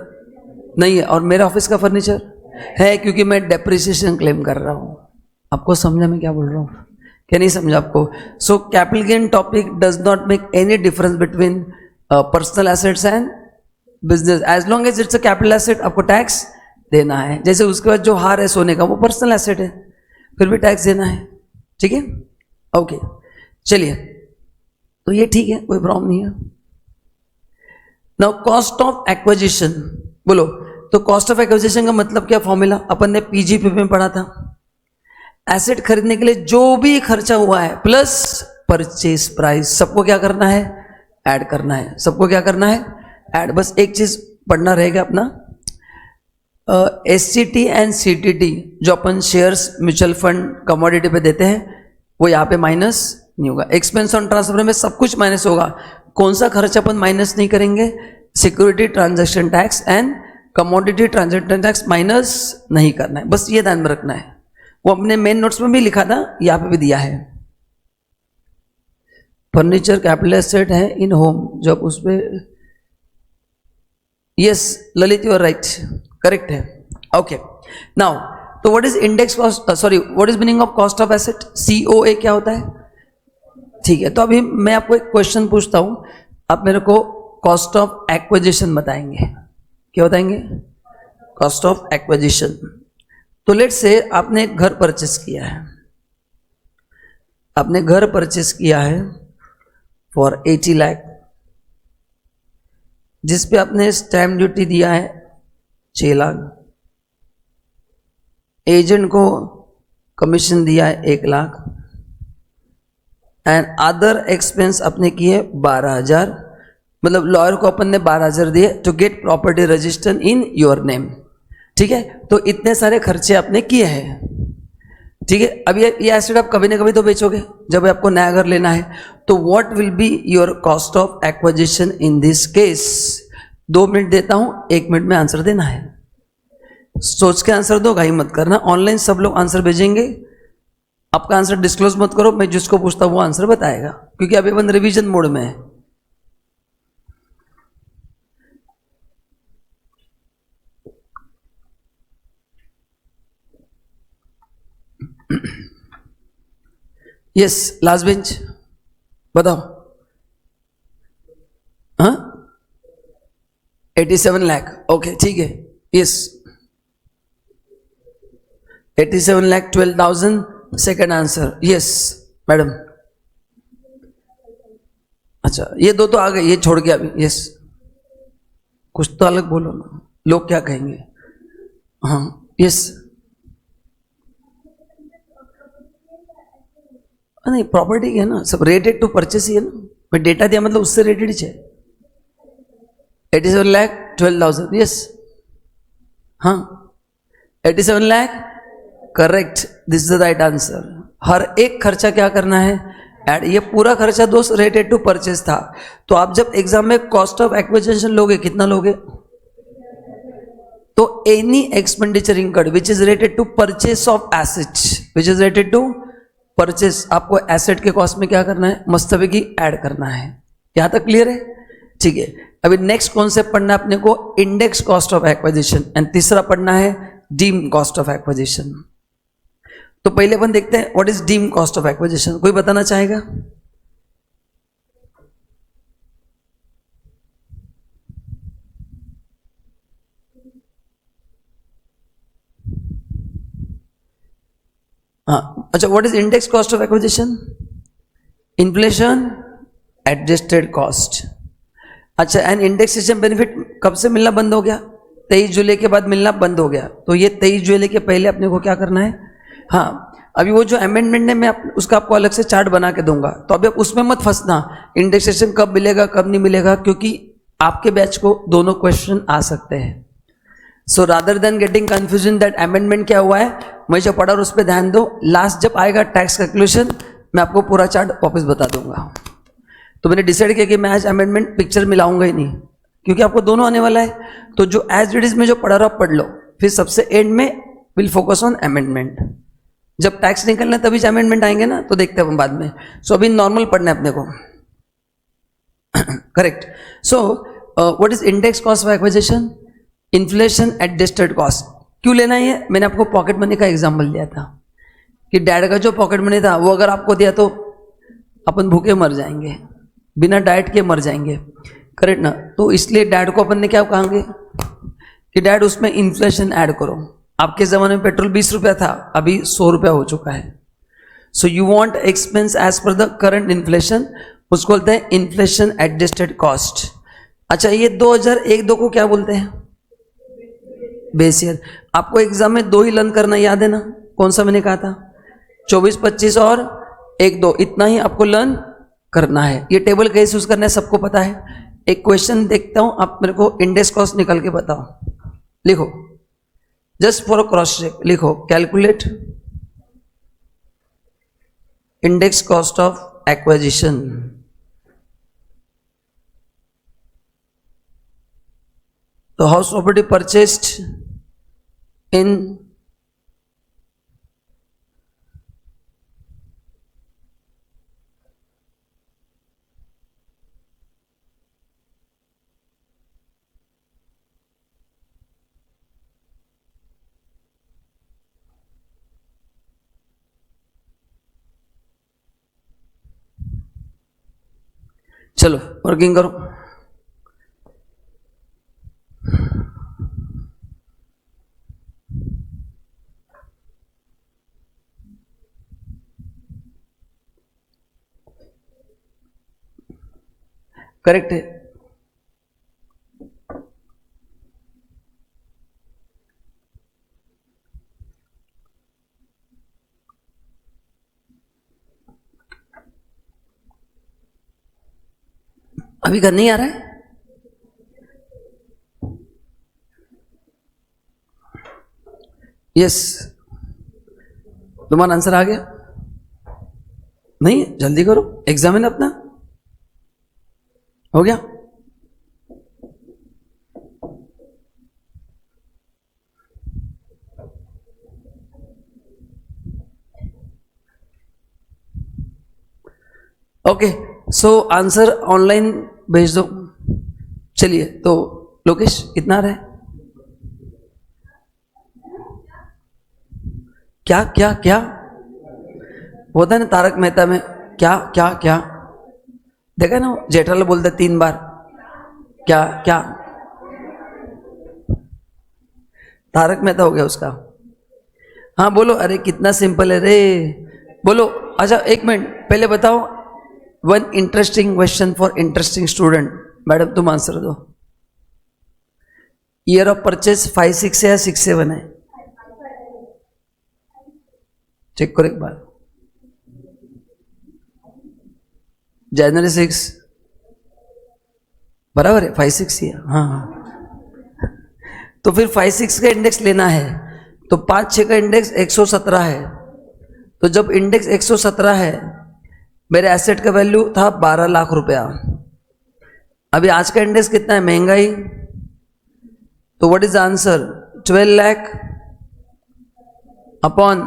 नहीं है और मेरा ऑफिस का फर्नीचर है, क्योंकि मैं डेप्रिसिएशन क्लेम कर रहा हूँ। आपको समझा मैं क्या बोल रहा हूँ, क्या नहीं समझा आपको? So capital gain topic does not make any difference between personal assets and business, as long as it's a capital asset आपको टैक्स देना है। जैसे उसके बाद जो हार है सोने का वो पर्सनल एसेट है, फिर भी टैक्स देना है, ठीक है, ओके। चलिए तो ये ठीक है, कोई प्रॉब्लम नहीं है। नाउ कॉस्ट ऑफ एक्विजिशन बोलो, तो कॉस्ट ऑफ एक्विजिशन का मतलब क्या, फॉर्मूला अपन ने पीजीपी में पढ़ा था। एसेट खरीदने के लिए जो भी खर्चा हुआ है प्लस परचेज प्राइस, सबको क्या करना है, ऐड करना है। सबको क्या करना है, ऐड। बस एक चीज पढ़ना रहेगा अपना, एससीटी एंड सीटीटी जो अपन शेयर्स म्यूचुअल फंड कमोडिटी पे देते हैं वो यहाँ पे माइनस नहीं होगा। एक्सपेंस ऑन ट्रांसफर में सब कुछ माइनस होगा, कौन सा खर्च अपन माइनस नहीं करेंगे? Security transaction tax and commodity transaction tax minus नहीं करना है, बस ये ध्यान में रखना है। वो अपने मेन नोट्स में भी लिखा था, यहाँ पे भी दिया है। फर्नीचर कैपिटल एसेट है इन होम, जब उस पर yes Lalit you are right, correct है। ओके नाउ तो what is index cost, sorry what is meaning of cost of asset? COA क्या होता है? ठीक है, तो अभी मैं आपको एक क्वेश्चन पूछता हूं, आप मेरे को कॉस्ट ऑफ एक्विजिशन बताएंगे। क्या बताएंगे? Cost of acquisition. तो लेट्स से आपने एक घर परचेस किया है, आपने घर परचेस किया है फॉर 80 लाख, जिस पे आपने स्टैम्प ड्यूटी दिया है 6 लाख, एजेंट को कमीशन दिया है 1 लाख, एंड अदर एक्सपेंस अपने किए 12,000, मतलब लॉयर को अपन ने 12,000 दिए to get property registered in your name. ठीक है, तो इतने सारे खर्चे आपने किए हैं। ठीक है, अब ये एसेट आप कभी ना कभी तो बेचोगे जब आपको नया घर लेना है। तो what will be your cost of acquisition in this case? 2 minute देता हूं, 1 मिनट में आंसर देना है। सोच के आंसर दो, घाई मत करना। ऑनलाइन सब लोग आंसर भेजेंगे, आपका आंसर डिस्क्लोज मत करो, मैं जिसको पूछता हूं वो आंसर बताएगा, क्योंकि अभी अपन रिवीजन मोड में है। यस लास्ट बेंच बताओ। हाँ 87 लाख, ओके ठीक है। Yes 87 lakh 12,000, second answer. Yes madam. अच्छा ये दो तो आ गए, ये छोड़ के अभी। यस कुछ तो अलग बोलो ना, लोग क्या कहेंगे। हाँ यस नहीं प्रॉपर्टी है ना, सब रेटेड टू परचेस ही है ना, मैं डेटा दिया मतलब उससे रेटेड ही है। 87 लाख 12,000। यस हाँ 87 lakh correct, this is the right answer. हर एक खर्चा क्या करना है? ऐड। ये पूरा खर्चा दोस्त रेटेड टू परचेस था। तो आप जब एग्जाम में कॉस्ट ऑफ एक्विजिशन लोगे कितना लोगे? तो any expenditure incurred which is related to purchase of assets, which is related to purchase, आपको एसेट के कॉस्ट में क्या करना है? मस्तबे ऐड करना है। यहां तक क्लियर है? ठीक है, अभी नेक्स्ट कॉन्सेप्ट पढ़ना है अपने को, index cost of acquisition, and तीसरा पढ़ना है डीम कॉस्ट ऑफ एक्विजिशन। तो पहले अपन देखते हैं what is deem cost of acquisition. कोई बताना चाहेगा? हाँ अच्छा, what is index cost of acquisition? Inflation adjusted cost. अच्छा, एंड इंडेक्सेशन बेनिफिट कब से मिलना बंद हो गया? 23 जुलाई के बाद मिलना बंद हो गया। तो ये 23 जुलाई के पहले अपने को क्या करना है? हाँ अभी वो जो अमेंडमेंट है मैं उसका आपको अलग से चार्ट बना के दूंगा, तो अभी आप उसमें मत फंसना इंडेक्सेशन कब मिलेगा कब नहीं मिलेगा, क्योंकि आपके बैच को दोनों क्वेश्चन आ सकते हैं। So rather than getting confusion that amendment क्या हुआ है, मैं जो पढ़ा उस पर ध्यान दो। लास्ट जब आएगा टैक्स कैलकुलेशन मैं आपको पूरा चार्ट वापस बता दूंगा। तो मैंने डिसाइड किया कि मैं आज अमेंडमेंट पिक्चर मिलाऊंगा ही नहीं, क्योंकि आपको दोनों आने वाला है। तो जो एज इट इज में जो पढ़ा रहा पढ़ लो, फिर सबसे एंड में विल फोकस ऑन अमेंडमेंट। जब टैक्स निकलना तभी अमेंडमेंट आएंगे ना, तो देखते हैं बाद में। सो अभी नॉर्मल पढ़ना है अपने को। Correct. So what is index cost of acquisition? Inflation adjusted cost. क्यों लेना है? मैंने आपको पॉकेट मनी का एग्जाम्पल दिया था कि डैड का जो पॉकेट मनी था वो अगर आपको दिया तो अपन भूखे मर जाएंगे, बिना डाइट के मर जाएंगे, करेक्ट ना? तो इसलिए डैड को अपन ने क्या कहेंगे कि डैड उसमें इन्फ्लेशन ऐड करो। आपके ज़माने में पेट्रोल 20 रुपया था, अभी 100 रुपया हो चुका है। So you want expense as per the current inflation, उसको बोलते हैं इन्फ्लेशन एडजस्टेड कॉस्ट। अच्छा ये 2001-2 को क्या बोलते हैं? Base year. आपको एग्जाम में 2 ही लर्न करना याद है ना? कौन सा मैंने कहा था? 24-25 और 1-2, इतना ही आपको लर्न करना है। ये टेबल कैसे यूज करना है सबको पता है। एक क्वेश्चन देखता हूं, आप मेरे को इंडेक्स कॉस्ट निकल के बताओ। लिखो जस्ट फॉर क्रॉस चेक, लिखो calculate index cost of acquisition. The house property purchased in चलो वर्किंग करो. करेक्ट है. अभी घर नहीं आ रहा है. यस, तुम्हारा आंसर आ गया. नहीं, जल्दी करो, एग्जाम है ना अपना. हो गया. ओके, सो आंसर ऑनलाइन भेज दो. चलिए, तो लोकेश कितना आ रहा है? क्या क्या क्या होता है ना तारक मेहता में, क्या क्या क्या देखा ना, जेठालाल बोलता 3 बार क्या क्या. तारक मेहता हो गया उसका. हाँ बोलो. अरे कितना सिंपल है रे, बोलो. अच्छा एक मिनट पहले बताओ, one interesting question for interesting student. Madam तुम आंसर दो. ईयर ऑफ परचेज 5-6 है या 6-7 है? चेक करो एक बार. जनवरी 6 बराबर है, 5-6 ही है. हाँ, तो फिर 5-6 का इंडेक्स लेना है, तो 5-6 का इंडेक्स 117 है. तो जब इंडेक्स 117 है, मेरे एसेट का वैल्यू था 12 लाख रुपया. अभी आज का इंडेक्स कितना है? महंगाई. तो what is answer? 12 lakh upon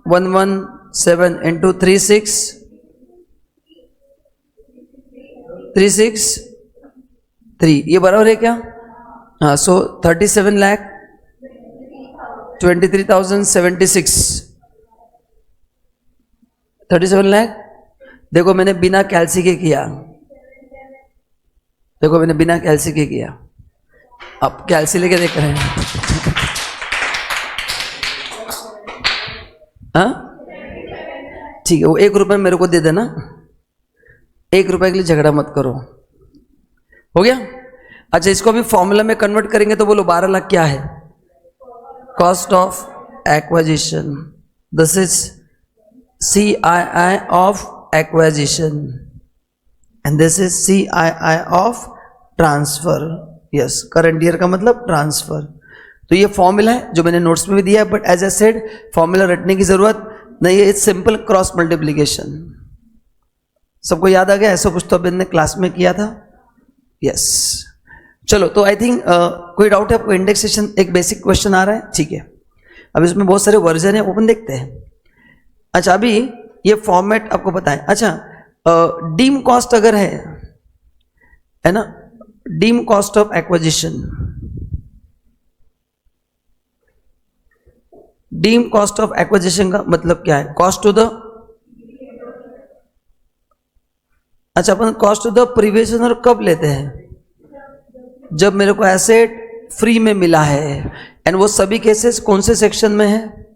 117 into 363. ये बराबर है क्या? हाँ, सो 37,23,076. 37 लाख. देखो मैंने बिना कैलसी के किया. देखो मैंने बिना कैलसी के किया. अब कैलसी लेके देख रहे हैं. हाँ ठीक है, वो 1 रुपये मेरे को दे देना. 1 रुपये के लिए झगड़ा मत करो. हो गया. अच्छा, इसको अभी फॉर्मूला में कन्वर्ट करेंगे तो बोलो 12 लाख क्या है? Cost of acquisition. This is CII of acquisition and this is CII of transfer. Yes, current year का मतलब ट्रांसफर. तो ये फॉर्मूला है जो मैंने नोट्स में भी दिया है, but as I said formula रटने की जरूरत नहीं है. It's simple cross multiplication. सबको याद आ गया? ऐसा कुछ तो मैंने क्लास में किया था. यस, चलो. तो आई थिंक कोई डाउट है आपको? इंडेक्सेशन एक बेसिक क्वेश्चन आ रहा है, ठीक है. अब इसमें बहुत सारे वर्जन है, ओपन देखते हैं. अच्छा, अभी ये फॉर्मेट आपको पता है. अच्छा, डीम कॉस्ट अगर है ना, deemed cost of acquisition. Deemed cost of acquisition का मतलब क्या है? कॉस्ट टू द, अच्छा अपन cost to the previous owner कब लेते हैं? जब मेरे को एसेट फ्री में मिला है. एंड वो सभी केसेस कौन से सेक्शन में है?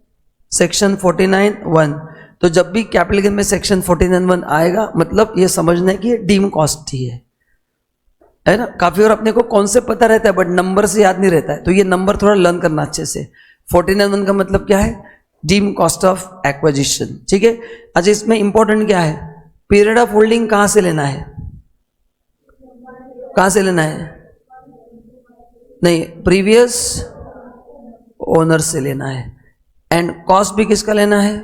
सेक्शन 49(1). तो जब भी कैपिटल गेन में सेक्शन 49(1) आएगा, मतलब ये समझना है कि ये डीम कॉस्ट ही है ना. काफी और अपने को कॉन्सेप्ट पता रहता है बट नंबर से याद नहीं रहता है, तो ये नंबर थोड़ा लर्न करना अच्छे से. 49(1) का मतलब क्या है? Deem cost of acquisition. ठीक है. अच्छा, इसमें इंपॉर्टेंट क्या है? पीरियड ऑफ होल्डिंग कहां से लेना है? कहां से लेना है? नहीं, प्रीवियस ओनर से लेना है. एंड कॉस्ट भी किसका लेना है?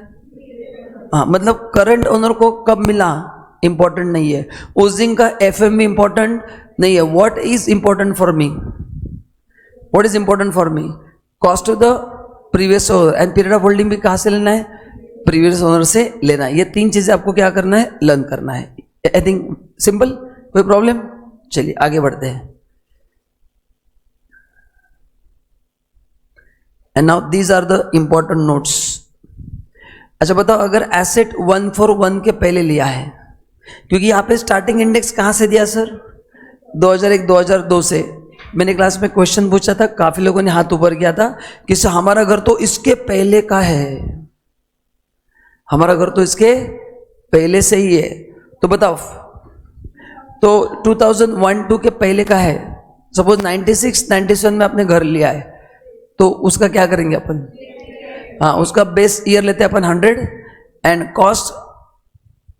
हाँ, मतलब करंट ओनर को कब मिला इंपॉर्टेंट नहीं है, उस दिन का एफएम भी इंपॉर्टेंट नहीं है. What is important for me? What is important for me? Cost of the previous owner and period of holding भी कहाँ से लेना है? प्रीवियस ओनर से लेना है. ये तीन चीजें आपको क्या करना है? लर्न करना है. आई थिंक सिंपल, कोई प्रॉब्लम? चलिए आगे बढ़ते हैं. And now these are the important notes. अच्छा बताओ, अगर एसेट 141 के पहले लिया है, क्योंकि यहाँ पे स्टार्टिंग इंडेक्स कहाँ से दिया सर? 2001 2002 से. मैंने क्लास में क्वेश्चन पूछा था, काफी लोगों ने हाथ ऊपर किया था कि सर हमारा घर तो इसके पहले का है, हमारा घर तो इसके पहले से ही है. तो बताओ, तो 2001-2 के पहले का है. सपोज 96-97 में आपने घर लिया है, तो उसका क्या करेंगे अपन? हाँ, उसका बेस ईयर लेते हैं अपन 100 एंड कॉस्ट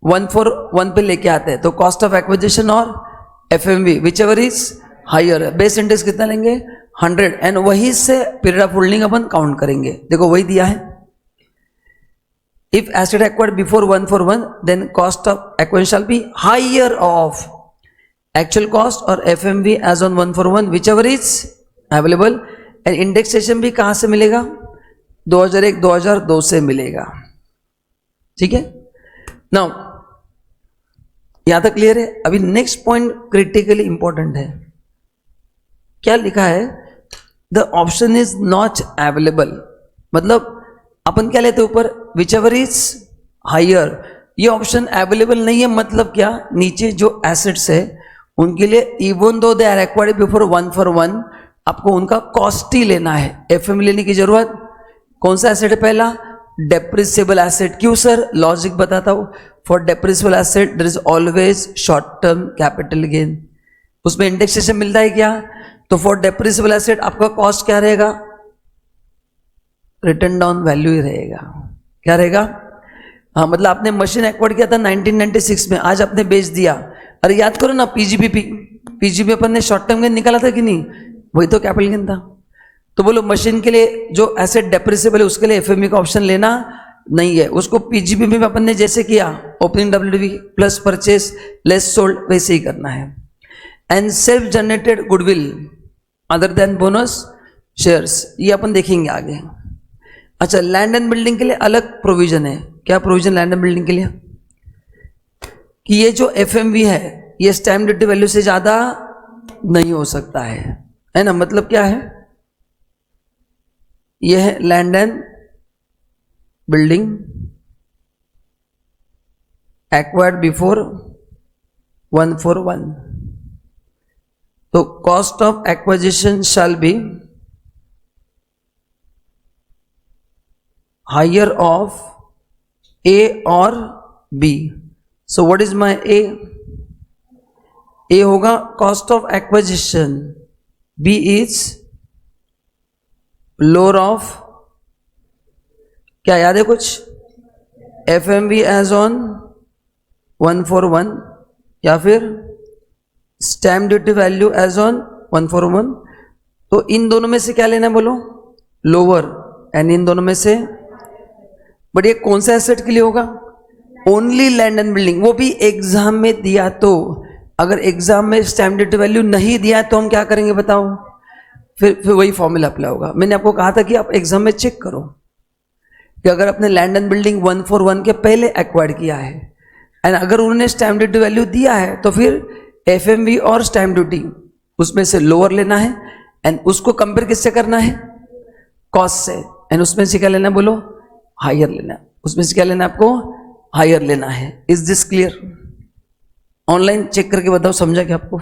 141 पे लेके आते हैं. तो कॉस्ट ऑफ एक्विजिशन और FMV whichever is higher, base index कितना लेंगे? 100 एंड वही से पीरियड ऑफ होल्डिंग अपन काउंट करेंगे. देखो वही दिया है. If asset acquired before 141 then cost of acquisition shall be higher of actual cost और FMV as on 141 whichever is available. And indexation भी कहां से मिलेगा? 2001 2002 से मिलेगा. ठीक है. नाउ यहां तक क्लियर है. अभी नेक्स्ट पॉइंट क्रिटिकली इंपॉर्टेंट है. क्या लिखा है? The option is not available. मतलब अपन क्या लेते ऊपर? Whichever is higher. ये ऑप्शन अवेलेबल नहीं है. मतलब क्या? नीचे जो एसेट्स है उनके लिए even though they are acquired before 141 आपको उनका कॉस्ट ही लेना है. एफएम लेने की जरूरत. कौन सा एसेट है? पहला डेप्रिसिएबल एसेट. क्यों सर? लॉजिक बताता हूं. For depreciable asset there is always short term capital gain. उसमें इंडेक्सेशन मिलता है क्या? तो फॉर डेप्रिसिएबल एसेट आपका कॉस्ट क्या रहेगा? रिटर्न डाउन वैल्यू ही रहेगा. क्या रहेगा? हाँ, मतलब आपने मशीन एक्वायर्ड किया था 1996 में, आज आपने बेच दिया. अरे याद करो ना, पीजीबी अपन ने शॉर्ट टर्म गेन निकाला था कि नहीं? वही तो कैपिटल गेन था. तो बोलो मशीन के लिए जो एसेट डेप्रिसिएबल है उसके लिए एफएमवी का ऑप्शन लेना नहीं है. उसको पीजीबी में अपन ने जैसे किया, opening WDV plus purchase less sold, वैसे ही करना है. And self generated goodwill other than bonus shares, ये अपन देखेंगे आगे. अच्छा, लैंड एंड बिल्डिंग के लिए अलग प्रोविजन है. क्या प्रोविजन लैंड एंड बिल्डिंग के लिए? कि ये जो एफएमवी है ये स्टैम्प ड्यूटी वैल्यू से ज्यादा नहीं हो सकता है ना. मतलब क्या है? ये है land and building acquired before 141. तो cost of acquisition shall be higher of A और B. So what is my A? A होगा cost of acquisition, B is lower of, क्या याद है कुछ? एफएमवी एज ऑन 141 या फिर stamp duty value as on 141. तो इन दोनों में से क्या लेना है बोलो? लोअर. एंड इन दोनों में से, बट ये कौन सा एसेट के लिए होगा? Only land and building. वो भी एग्जाम में दिया तो. अगर एग्जाम में स्टैम्प ड्यूटी वैल्यू नहीं दिया तो हम क्या करेंगे बताओ? फिर वही फॉर्मूला अप्लाई होगा. मैंने आपको कहा था कि आप एग्जाम में चेक करो कि अगर आपने लैंड एंड बिल्डिंग 141 के पहले एक्वायर्ड किया है एंड अगर उन्होंने स्टैम्प ड्यूटी वैल्यू दिया है तो फिर एफएमवी और स्टैम्प ड्यूटी उसमें से लोअर लेना है एंड उसको कंपेयर किससे करना है? कॉस्ट से. एंड उसमें से क्या लेना है बोलो? हायर लेना है. उसमें से क्या लेना है आपको? हायर लेना है. Is this clear? Online check करके बताओ, समझा क्या आपको?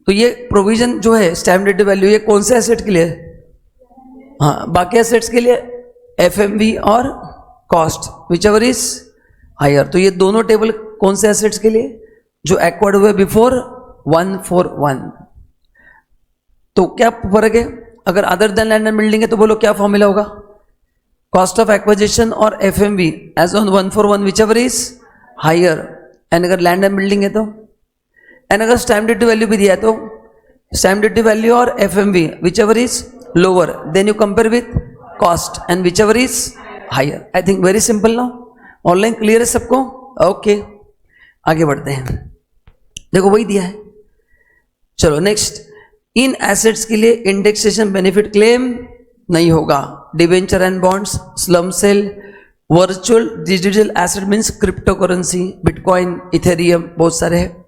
तो ये प्रोविजन जो है स्टैम्प ड्यूटी वैल्यू, ये कौन से एसेट के लिए? हाँ, बाकी एसेट्स के लिए एफएमवी और cost whichever is higher. तो ये दोनों टेबल कौन से एसेट्स के लिए? जो एक्वायर्ड हुए बिफोर 141. तो क्या फर्क है? अगर other than land and building है तो बोलो क्या फॉर्मूला होगा? कॉस्ट ऑफ एक्विजिशन और FMV as on 141 whichever is higher. And अगर लैंड एंड बिल्डिंग है तो, एंड अगर स्टैम्प ड्यूटी वैल्यू भी दिया है तो स्टैम्प ड्यूटी वैल्यू और FMV whichever is lower, then you compare with cost and whichever is higher. I think very simple now. Online clear है सबको? ओके, आगे बढ़ते हैं। देखो वही दिया है। चलो नेक्स्ट, इन एसेट्स के लिए इंडेक्सेशन बेनिफिट क्लेम नहीं होगा। Debenture and bonds, slump sale, virtual digital asset means crypto currency, bitcoin, Ethereum, बहुत सारे हैं।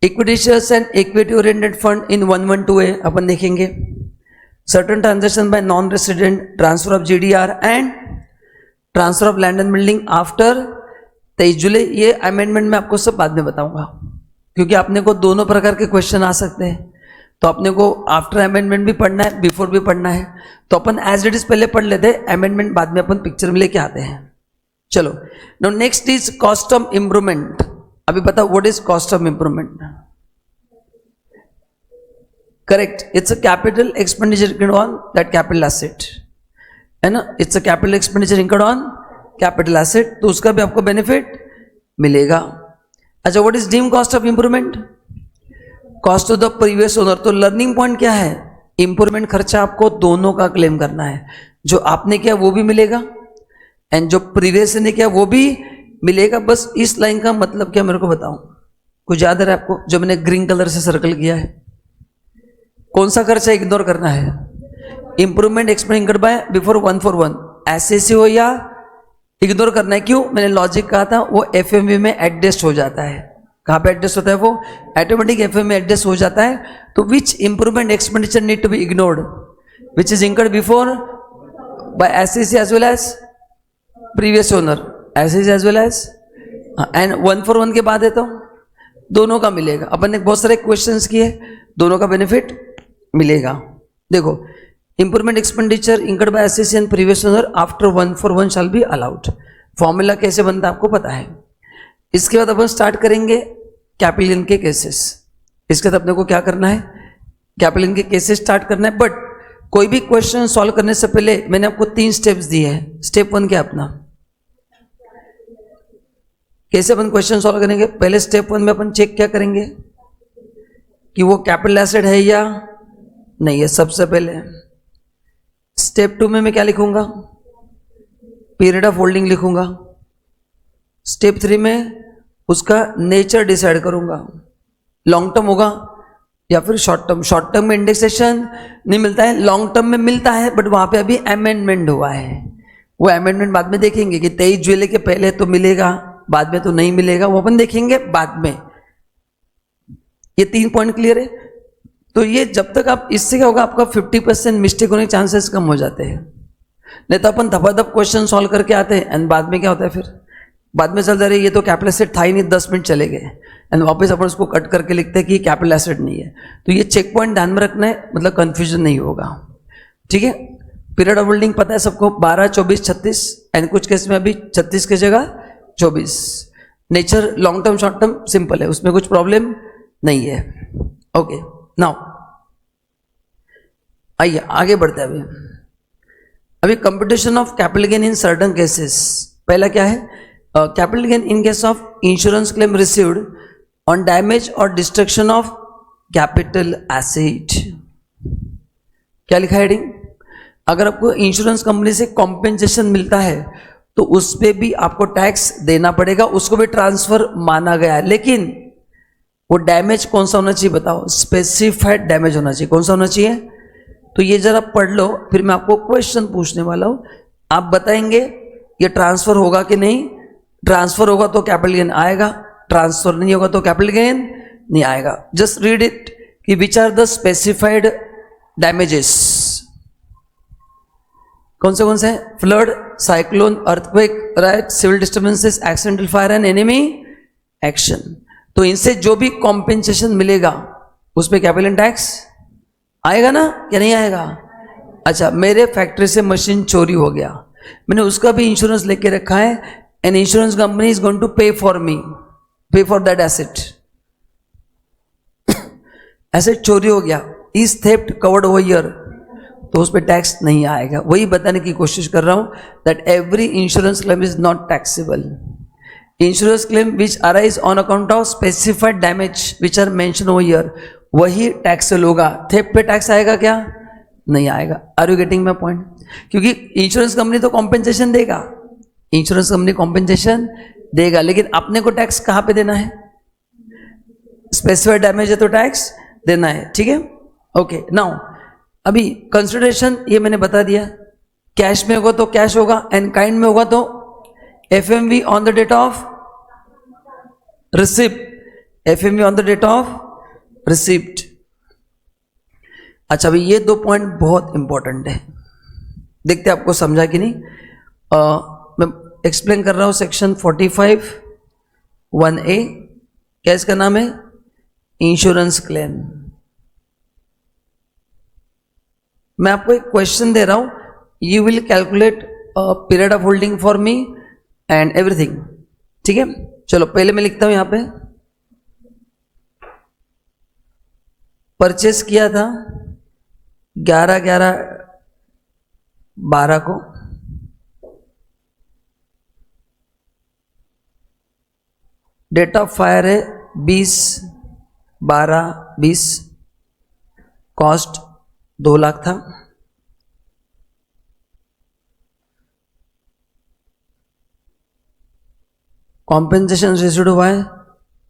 Equity shares and equity oriented fund in 112A अपन देखेंगे। Certain transaction bye non resident, transfer of GDR and transfer of land and building after 23 जुलाई। ये amendment में आपको सब बाद में बताऊंगा, क्योंकि आपने को दोनों प्रकार के क्वेश्चन आ सकते हैं। तो अपने को आफ्टर अमेंडमेंट भी पढ़ना है, बिफोर भी पढ़ना है। तो अपन एज इट इज पहले पढ़ लेते हैं, अमेंडमेंट बाद में अपन पिक्चर में लेके आते हैं। चलो, no next is cost of improvement. अभी बताओ what is cost of improvement? Correct, it's a capital expenditure incurred on that capital asset, है ना। It's a capital expenditure incurred on capital asset, तो उसका भी आपको बेनिफिट मिलेगा। अच्छा, what is deem cost of improvement? Cost of the previous owner. तो learning point क्या है? इंप्रूवमेंट खर्चा आपको दोनों का क्लेम करना है, जो आपने किया वो भी मिलेगा एंड जो प्रीवियस ने किया वो भी मिलेगा। बस इस लाइन का मतलब क्या मेरे को बताओ, कुछ याद है आपको? जो मैंने ग्रीन कलर से सर्कल किया है, कौन सा खर्चा इग्नोर करना है? Improvement expense incurred by before 141, ऐसे हो या इग्नोर करना है। क्यों? मैंने लॉजिक कहा था, वो FMV में एडजस्ट हो जाता है। कहाँ पे एडजस्ट होता है? वो ऑटोमेटिक FMV में एडजस्ट हो जाता है। तो which improvement expenditure need to be ignored? Which is incurred before by SEC as well as previous owner, SEC as well as, and 141 के बाद है तो दोनों का मिलेगा। अपन ने बहुत सारे क्वेश्चंस किए, दोनों का बेनिफिट मिलेगा। देखो, improvement expenditure incurred by SEC and previous owner after 141 shall be allowed. Formula कैसे बनता है आपको पता है। इसके बाद अपन स्टार्ट करेंगे कैपिटल गेन के केसेस। इसके बाद अपने को क्या करना है? कैपिटल गेन के केसेस स्टार्ट करना है। बट कोई भी क्वेश्चन सॉल्व करने से पहले मैंने आपको 3 स्टेप्स दिए हैं। स्टेप 1 क्या अपना, कैसे अपन क्वेश्चन सॉल्व करेंगे? पहले स्टेप 1 में अपन चेक क्या करेंगे कि वो कैपिटल एसेट है या नहीं है, सबसे पहले। स्टेप 2 में मैं क्या लिखूंगा? पीरियड ऑफ होल्डिंग लिखूंगा। स्टेप 3 में उसका नेचर डिसाइड करूंगा, लॉन्ग टर्म होगा या फिर शॉर्ट टर्म। शॉर्ट टर्म में इंडेक्सेशन नहीं मिलता है, लॉन्ग टर्म में मिलता है, बट वहां पे अभी अमेंडमेंट हुआ है। वो अमेंडमेंट बाद में देखेंगे कि 23 जुलाई के पहले तो मिलेगा, बाद में तो नहीं मिलेगा, वो अपन देखेंगे बाद में। ये 3 पॉइंट क्लियर है। तो ये जब तक आप, इससे क्या होगा, आपका 50% मिस्टेक होने के चांसेस कम हो जाते हैं। नहीं तो अपन धपाधप क्वेश्चन सॉल्व करके आते हैं एंड बाद में क्या होता है, फिर बाद में चलता रहे ये तो कैपिटल एसेट था ही नहीं, 10 मिनट चले गए एंड वापस अपन उसको कट करके लिखते हैं कि कैपिटल एसेट नहीं है। तो ये चेक पॉइंट ध्यान में रखना है, मतलब कंफ्यूजन नहीं होगा। ठीक है। पीरियड ऑफ होल्डिंग पता है सबको, 12, 24, 36 एंड कुछ केस में अभी 36 की जगह 24। Nature long term short term simple है, उसमें कुछ प्रॉब्लम नहीं है। ओके, नाउ आइए आगे बढ़ते हैं। अभी computation of capital gain in certain cases. पहला क्या है? Capital gain in case of insurance claim received on damage और डिस्ट्रक्शन ऑफ कैपिटल एसेट। क्या लिखा है हेडिंग? अगर आपको इंश्योरेंस कंपनी से कॉम्पेंसेशन मिलता है तो उस पर भी आपको टैक्स देना पड़ेगा, उसको भी ट्रांसफर माना गया है। लेकिन वो डैमेज कौन सा होना चाहिए बताओ? स्पेसिफाइड डैमेज होना चाहिए। कौन सा होना चाहिए? तो ये जरा पढ़ लो, फिर मैं आपको क्वेश्चन पूछने वाला हूं, आप बताएंगे ये ट्रांसफर होगा कि नहीं। ट्रांसफर होगा तो कैपिटल गेन आएगा, ट्रांसफर नहीं होगा तो कैपिटल गेन नहीं आएगा। जस्ट रीड इट कि which are the specified damages. कौन से हैं? Flood, cyclone, earthquake, right, civil disturbances, accidental fire and enemy action. तो इनसे जो भी कॉम्पेंसेशन मिलेगा उस पर कैपिटल टैक्स आएगा ना, या नहीं आएगा? अच्छा, मेरे फैक्ट्री से मशीन चोरी हो गया, मैंने उसका भी इंश्योरेंस लेके रखा है and insurance company is going to pay for me, pay for that asset. Asset चोरी हो गया, is theft covered over here, तो उस पर टैक्स नहीं आएगा। वही बताने की कोशिश कर रहा हूं that every insurance claim is not taxable. Insurance claim which arise on account of specified damage which are mention over here, वही टैक्सेबल होगा। थेफ्ट पे टैक्स आएगा क्या? नहीं आएगा। Are you getting my point? क्योंकि इंश्योरेंस कंपनी तो compensation देगा, इंश्योरेंस कंपनी कॉम्पेंसेशन देगा, लेकिन अपने को टैक्स कहाँ पे देना है? स्पेसिफाइड डैमेज है तो टैक्स देना है, ठीक है। ओके, नाउ अभी कंसिडरेशन ये मैंने बता दिया, कैश में होगा तो कैश होगा, एंड काइंड में होगा तो FMV on the date of receipt, FMV on the date of receipt. अच्छा, अभी ये 2 पॉइंट बहुत इंपॉर्टेंट है, देखते आपको समझा कि नहीं। मैं एक्सप्लेन कर रहा हूं सेक्शन 45(1)(a), क्या इसका नाम है? Insurance claim. मैं आपको एक क्वेश्चन दे रहा हूं, you will calculate period of holding for me and everything, ठीक है। चलो पहले मैं लिखता हूं यहां पे, परचेस किया था 11/11/12 को, डेट ऑफ फायर है 20/12/20, कॉस्ट 2 लाख था, कॉम्पेंसेशन रिसीव्ड हुआ है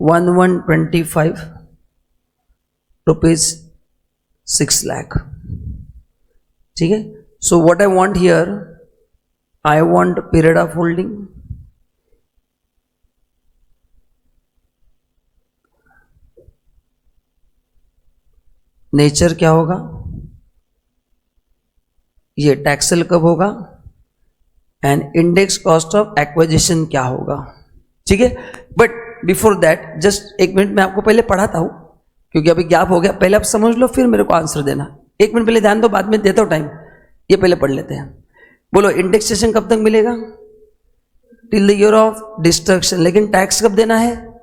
1125 रुपीज 6 लाख, ठीक है। So what I want here, I want period of holding, nature क्या होगा, ये टैक्सेबल कब होगा, and index cost of acquisition क्या होगा, ठीक है। But before that just 1 minute मैं आपको पहले पढ़ाता हूं, क्योंकि अभी गैप हो गया, पहले आप समझ लो फिर मेरे को आंसर देना। 1 मिनट पहले ध्यान दो, बाद में देता हूं टाइम, ये पहले पढ़ लेते हैं। बोलो, इंडेक्सेशन कब तक मिलेगा? Till the year of destruction. लेकिन टैक्स कब देना है?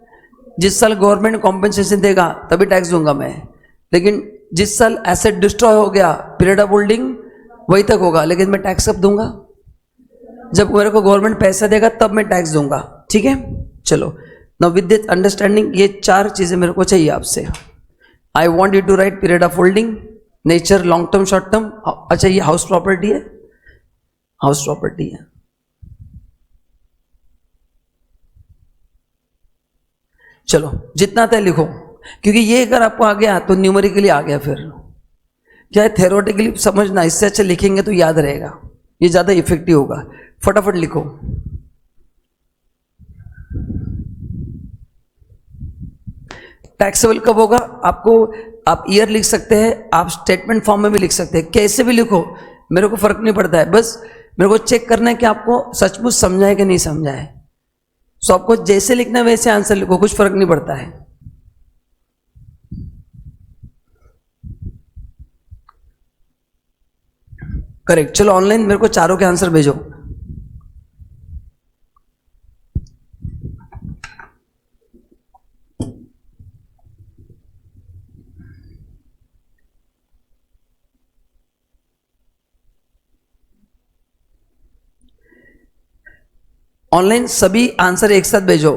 जिस साल गवर्नमेंट कॉम्पेंसेशन देगा तभी टैक्स दूंगा मैं, लेकिन जिस साल एसेट डिस्ट्रॉय हो गया, पीरियड ऑफ होल्डिंग वही तक होगा, लेकिन मैं टैक्स कब दूंगा? जब मेरे को गवर्नमेंट पैसा देगा तब मैं टैक्स दूंगा, ठीक है। चलो, नाउ विद दिस अंडरस्टैंडिंग, ये 4 चीजें मेरे को चाहिए आपसे। I want you to write period of holding, nature, long term, short term. अच्छा, ये हाउस प्रॉपर्टी है, हाउस प्रॉपर्टी है। चलो, जितना था लिखो, क्योंकि ये अगर आपको आ गया तो न्यूमेरिकली आ गया, फिर क्या है थ्योरेटिकली समझना, इससे अच्छा लिखेंगे तो याद रहेगा, ये ज्यादा इफेक्टिव होगा। फटाफट लिखो। टैक्सेबल कब होगा? आपको, आप ईयर लिख सकते हैं, आप स्टेटमेंट फॉर्म में भी लिख सकते हैं, कैसे भी लिखो, मेरे को फर्क नहीं पड़ता है, बस मेरे को चेक करना है कि आपको सचमुच समझा है कि नहीं समझा है। सो आपको जैसे लिखना है वैसे आंसर लिखो, कुछ फर्क नहीं पड़ता है। करेक्ट। चलो ऑनलाइन मेरे को चारों के आंसर भेजो। ऑनलाइन सभी आंसर एक साथ भेजो,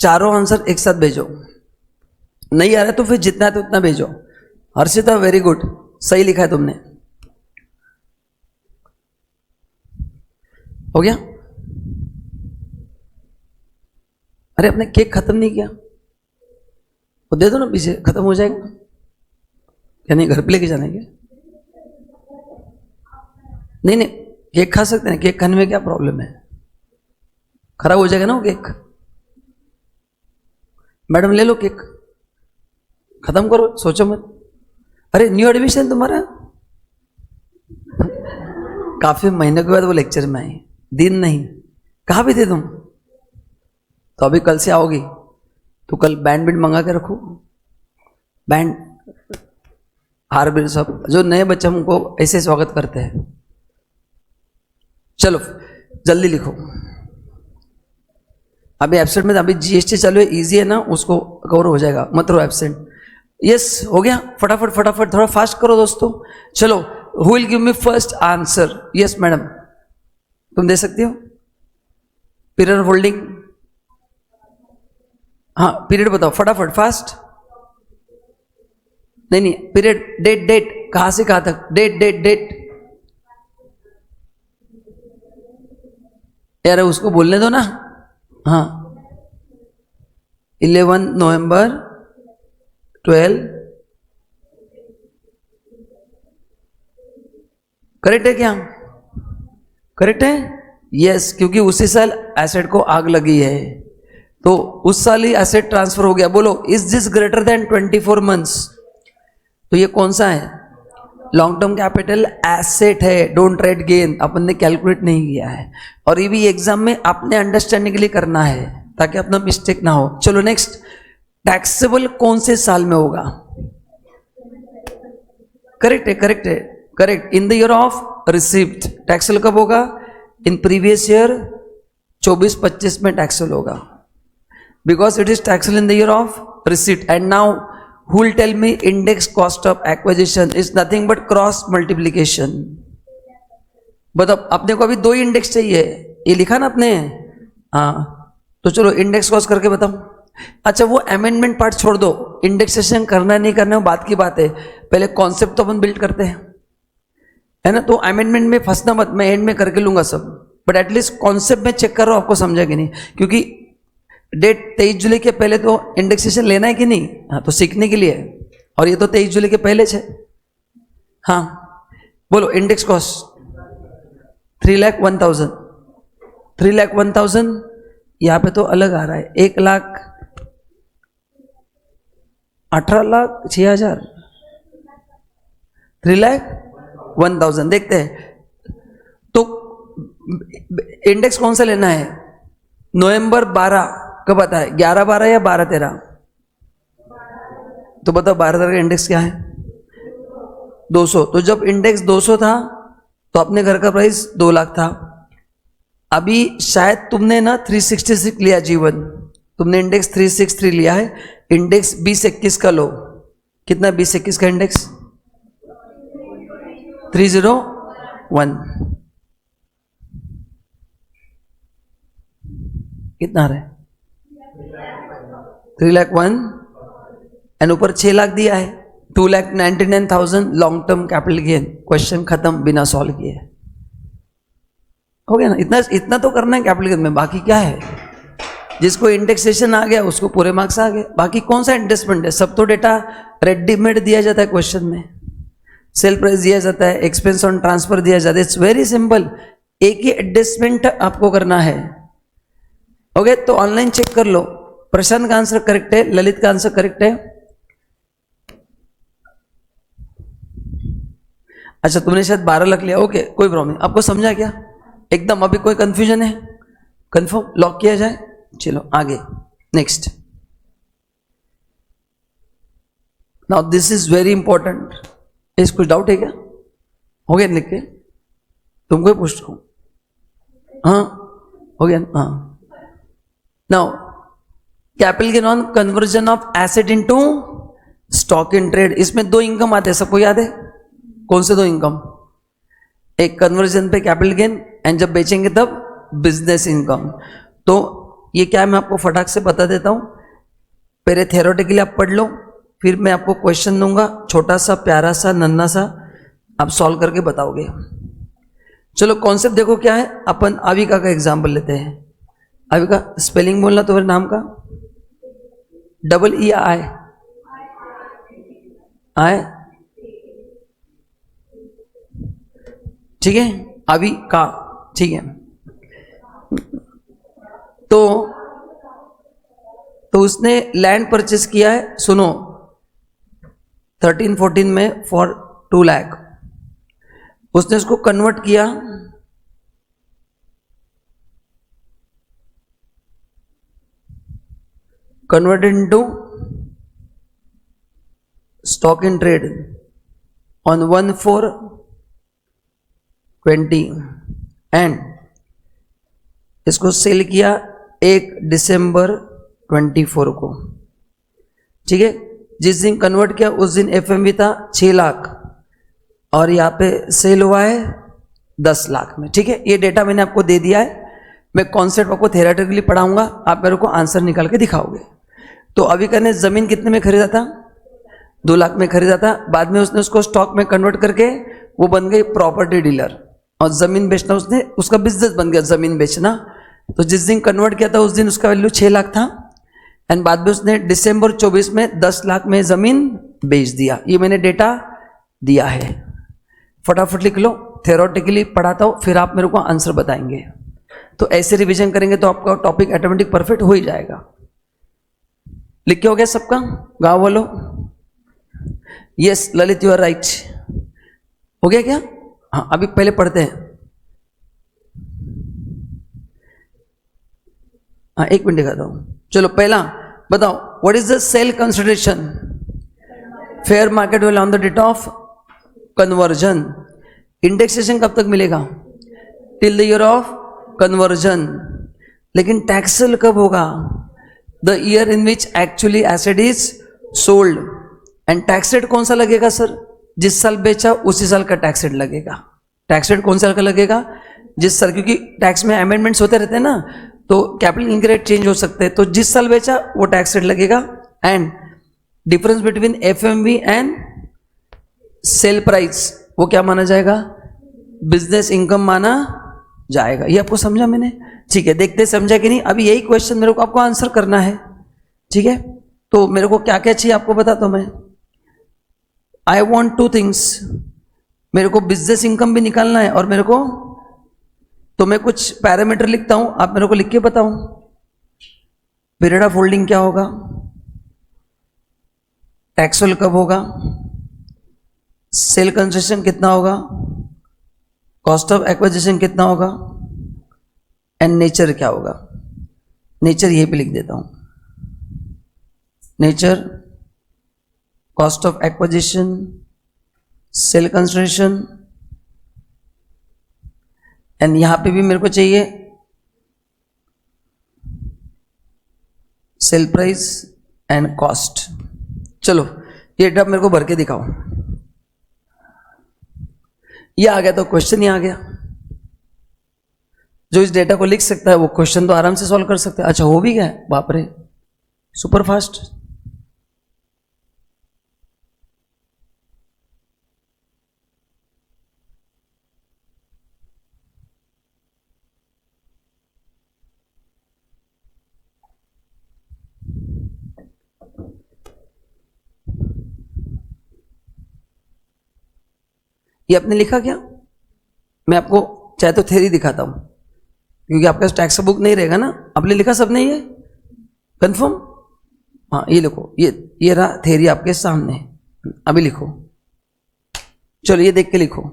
चारों आंसर एक साथ भेजो। नहीं आ रहा तो फिर जितना है तो उतना भेजो। हर्षिता, वेरी गुड, सही लिखा है तुमने। हो गया? अरे अपने केक खत्म नहीं किया, वो दे दो ना, पीछे खत्म हो जाएगा। क्या नहीं, घर पे लेके जाने के? नहीं नहीं, केक खा सकते हैं, केक खाने में क्या प्रॉब्लम है? खराब हो जाएगा ना वो केक। मैडम ले लो केक, खत्म करो, सोचो मत। अरे न्यू एडमिशन तुम्हारा, काफी महीने के बाद वो लेक्चर में आई, दिन नहीं, कहाँ भी थे तुम? तो अभी कल से आओगी तो कल बैंड बिंड मंगा के रखो, बैंड, हार बिल सब, जो नए बच्चे हमको ऐसे स्वागत करते हैं। चलो जल्दी लिखो। अभी एब्सेंट में, अभी जीएसटी चालू है, इजी है ना, उसको कवर हो जाएगा, मत रहो एब्सेंट। यस, हो गया? फटाफट फटाफट, थोड़ा फास्ट करो दोस्तों। चलो, who will give me first answer? Yes madam, तुम दे सकती हो। पीरियड ऑफ होल्डिंग, हाँ पीरियड बताओ फटाफट, फास्ट। नहीं नहीं, पीरियड, डेट, डेट कहां से कहां तक? डेट डेट डेट, यार उसको बोलने दो ना। हाँ 11 नवंबर 12, करेक्ट है क्या? करेक्ट है, यस, क्योंकि उसी साल एसेट को आग लगी है, तो उस साल ही एसेट ट्रांसफर हो गया। बोलो is this greater than 24 months? तो ये कौन सा है? लॉन्ग टर्म कैपिटल एसेट है, डोंट राइट गेन, अपन ने कैलकुलेट नहीं किया है। और ये भी एग्जाम में आपने अंडरस्टैंडिंग के लिए करना है ताकि अपना मिस्टेक ना हो। चलो नेक्स्ट, टैक्सेबल कौन से साल में होगा? करेक्ट है, करेक्ट है, correct, in the year of receipt. Taxable कब होगा? इन प्रीवियस ईयर 24-25 में टैक्सेबल होगा, because it is taxable in the year of receipt. And now who will tell me index cost of acquisition is nothing but cross multiplication? बताओ, अपने को अभी 2 index चाहिए, ये लिखा ना आपने? हाँ, तो चलो इंडेक्स कॉस्ट करके बताओ। अच्छा वो अमेंडमेंट पार्ट छोड़ दो, इंडेक्सेशन करना नहीं करना वो बात की बात है, पहले कॉन्सेप्ट तो अपन बिल्ड करते हैं, है ना? तो अमेंडमेंट में फंसना मत, मैं एंड में करके लूंगा सब, बट एटलीस्ट कॉन्सेप्ट में चेक करो आपको समझा कि नहीं, क्योंकि डेट 23 जुलाई के पहले तो इंडेक्सेशन लेना है कि नहीं? हाँ, तो सीखने के लिए, और ये तो 23 जुलाई के पहले है। हाँ बोलो इंडेक्स कॉस्ट 3,01,000, 3,01,000, यहाँ पे तो अलग आ रहा है, 1,18,06,000, 3,01,000। देखते हैं तो इंडेक्स कौन सा लेना है? नवंबर 12 कब आता है? 11-12 या 12-13? तो बताओ 12-13 का इंडेक्स क्या है? 200। तो जब इंडेक्स 200 था तो अपने घर का प्राइस 2 लाख था। अभी शायद तुमने ना 366 लिया जीवन, तुमने इंडेक्स 363 लिया है, इंडेक्स 2021 का लो। कितना 2021 का इंडेक्स? 301। कितना आ रहा है? 3,01,000 एंड ऊपर 6 लाख दिया है, 2,99,000 long term capital gain. Question खत्म बिना सॉल्व किए, हो गया ना? इतना तो करना है कैपिटल गेन में, बाकी क्या है? जिसको इंडेक्सेशन आ गया उसको पूरे मार्क्स आ गए, बाकी कौन सा एडजस्टमेंट है? सब तो डेटा रेडीमेड दिया जाता है क्वेश्चन में, सेल प्राइस दिया जाता है, एक्सपेंस ऑन ट्रांसफर दिया जाता है, इट्स वेरी सिंपल, एक ही एडजस्टमेंट आपको करना है। ओके तो ऑनलाइन चेक कर लो, प्रशांत का आंसर करेक्ट है, ललित का आंसर करेक्ट है। अच्छा तुमने शायद 12 लाख लिया, ओके कोई प्रॉब्लम, आपको समझा क्या एकदम? अभी कोई कंफ्यूजन है? कंफर्म लॉक किया जाए? चलो आगे next. Now this is very important, इस कुछ डाउट है क्या? हो गया लिख के? तुमको ही पूछ रहा हूं। हाँ हो गया। हाँ now capital gain on conversion of asset into stock in trade, इसमें 2 इनकम आते हैं, सबको याद है? कौन से 2 इनकम? एक कन्वर्जन पे कैपिटल गेन, एंड जब बेचेंगे तब बिजनेस इनकम। तो ये क्या है मैं आपको फटाक से बता देता हूं, पहले थ्योरेटिकली आप पढ़ लो, फिर मैं आपको क्वेश्चन दूंगा, छोटा सा प्यारा सा नन्ना सा, आप सॉल्व करके बताओगे। चलो कॉन्सेप्ट देखो क्या है। अपन आविका का एग्जाम्पल लेते हैं। आविका स्पेलिंग बोलना तो मेरे नाम का, डबल ई आय आय, ठीक है, आविका, ठीक है। तो उसने लैंड परचेस किया है, सुनो 13-14 में फॉर 2 लाख, उसने इसको कन्वर्ट किया converted into stock in trade on 1/4/20 and इसको सेल किया 1 दिसंबर 24 को, ठीक है। जिस दिन कन्वर्ट किया उस दिन एफएमवी था 6 लाख और यहाँ पे सेल हुआ है 10 लाख में, ठीक है। ये डेटा मैंने आपको दे दिया है, मैं कॉन्सेप्ट आपको थ्योरेटिकली पढ़ाऊंगा, आप मेरे को आंसर निकाल के दिखाओगे। तो अविका ने जमीन कितने में खरीदा था? 2 लाख में खरीदा था, बाद में उसने उसको स्टॉक में कन्वर्ट करके वो बन गई प्रॉपर्टी डीलर, और जमीन बेचना उसने उसका बिजनेस बन गया, जमीन बेचना। तो जिस दिन कन्वर्ट किया था उस दिन उसका वैल्यू 6 लाख था, एंड बाद में उसने दिसंबर 24 में 10 लाख में जमीन बेच दिया। ये मैंने डेटा दिया है, फटाफट लिख लो, थ्योरेटिकली पढ़ाता हूँ, फिर आप मेरे को आंसर बताएंगे। तो ऐसे रिवीजन करेंगे तो आपका टॉपिक ऑटोमेटिक परफेक्ट हो ही जाएगा। लिख के हो गया सबका गाँव वालों? Yes Lalit, you are right. हो गया क्या? हाँ, अभी पहले पढ़ते हैं। हाँ, 1 मिनट दिखाता हूं। चलो पहला बताओ, what is the sale consideration? Fair market value on the date of conversion. Indexation कब तक मिलेगा? Till the year of conversion. लेकिन टैक्सेबल कब होगा? The year in which actually asset is sold. And tax rate कौन सा लगेगा sir? जिस साल बेचा उसी साल का टैक्स रेट लगेगा। टैक्स रेट कौन साल का लगेगा? जिस साल, क्योंकि टैक्स में अमेंडमेंट्स होते रहते हैं ना, तो कैपिटल गेन रेट चेंज हो सकते हैं, तो जिस साल बेचा वो टैक्स रेट लगेगा। And difference between FMV and sale price वो क्या माना जाएगा? बिजनेस इनकम माना जाएगा। ये आपको समझा मैंने? ठीक है, देखते समझा कि नहीं। अभी यही क्वेश्चन मेरे को आपको आंसर करना है, ठीक है? तो मेरे को क्या क्या चाहिए आपको बताता हूं मैं। आई वॉन्ट 2 थिंग्स, मेरे को बिजनेस इनकम भी निकालना है और मेरे को, तो मैं कुछ पैरामीटर लिखता हूं, आप मेरे को लिख के बताओ। पीरियड ऑफ होल्डिंग क्या होगा? टैक्सेबल कब होगा? सेल कंसेशन कितना होगा? कॉस्ट ऑफ एक्विजिशन कितना होगा? एंड नेचर क्या होगा? नेचर यहीं पे लिख देता हूं। Nature, cost of acquisition, sale consideration, and यहां पे भी मेरे को चाहिए सेल प्राइस एंड कॉस्ट। चलो ये डेटा मेरे को भर के दिखाओ। ये आ गया तो क्वेश्चन ही आ गया। जो इस डेटा को लिख सकता है वो क्वेश्चन तो आराम से सॉल्व कर सकता है। अच्छा हो भी गया, बाप रे, सुपर फास्ट। ये आपने लिखा क्या? मैं आपको चाहे तो थ्योरी दिखाता हूं, क्योंकि आपका टैक्स बुक नहीं रहेगा ना। आपने लिखा सबने ये कंफर्म? हाँ ये लिखो, ये रहा थ्योरी आपके सामने, अभी लिखो। चलो ये देख के लिखो।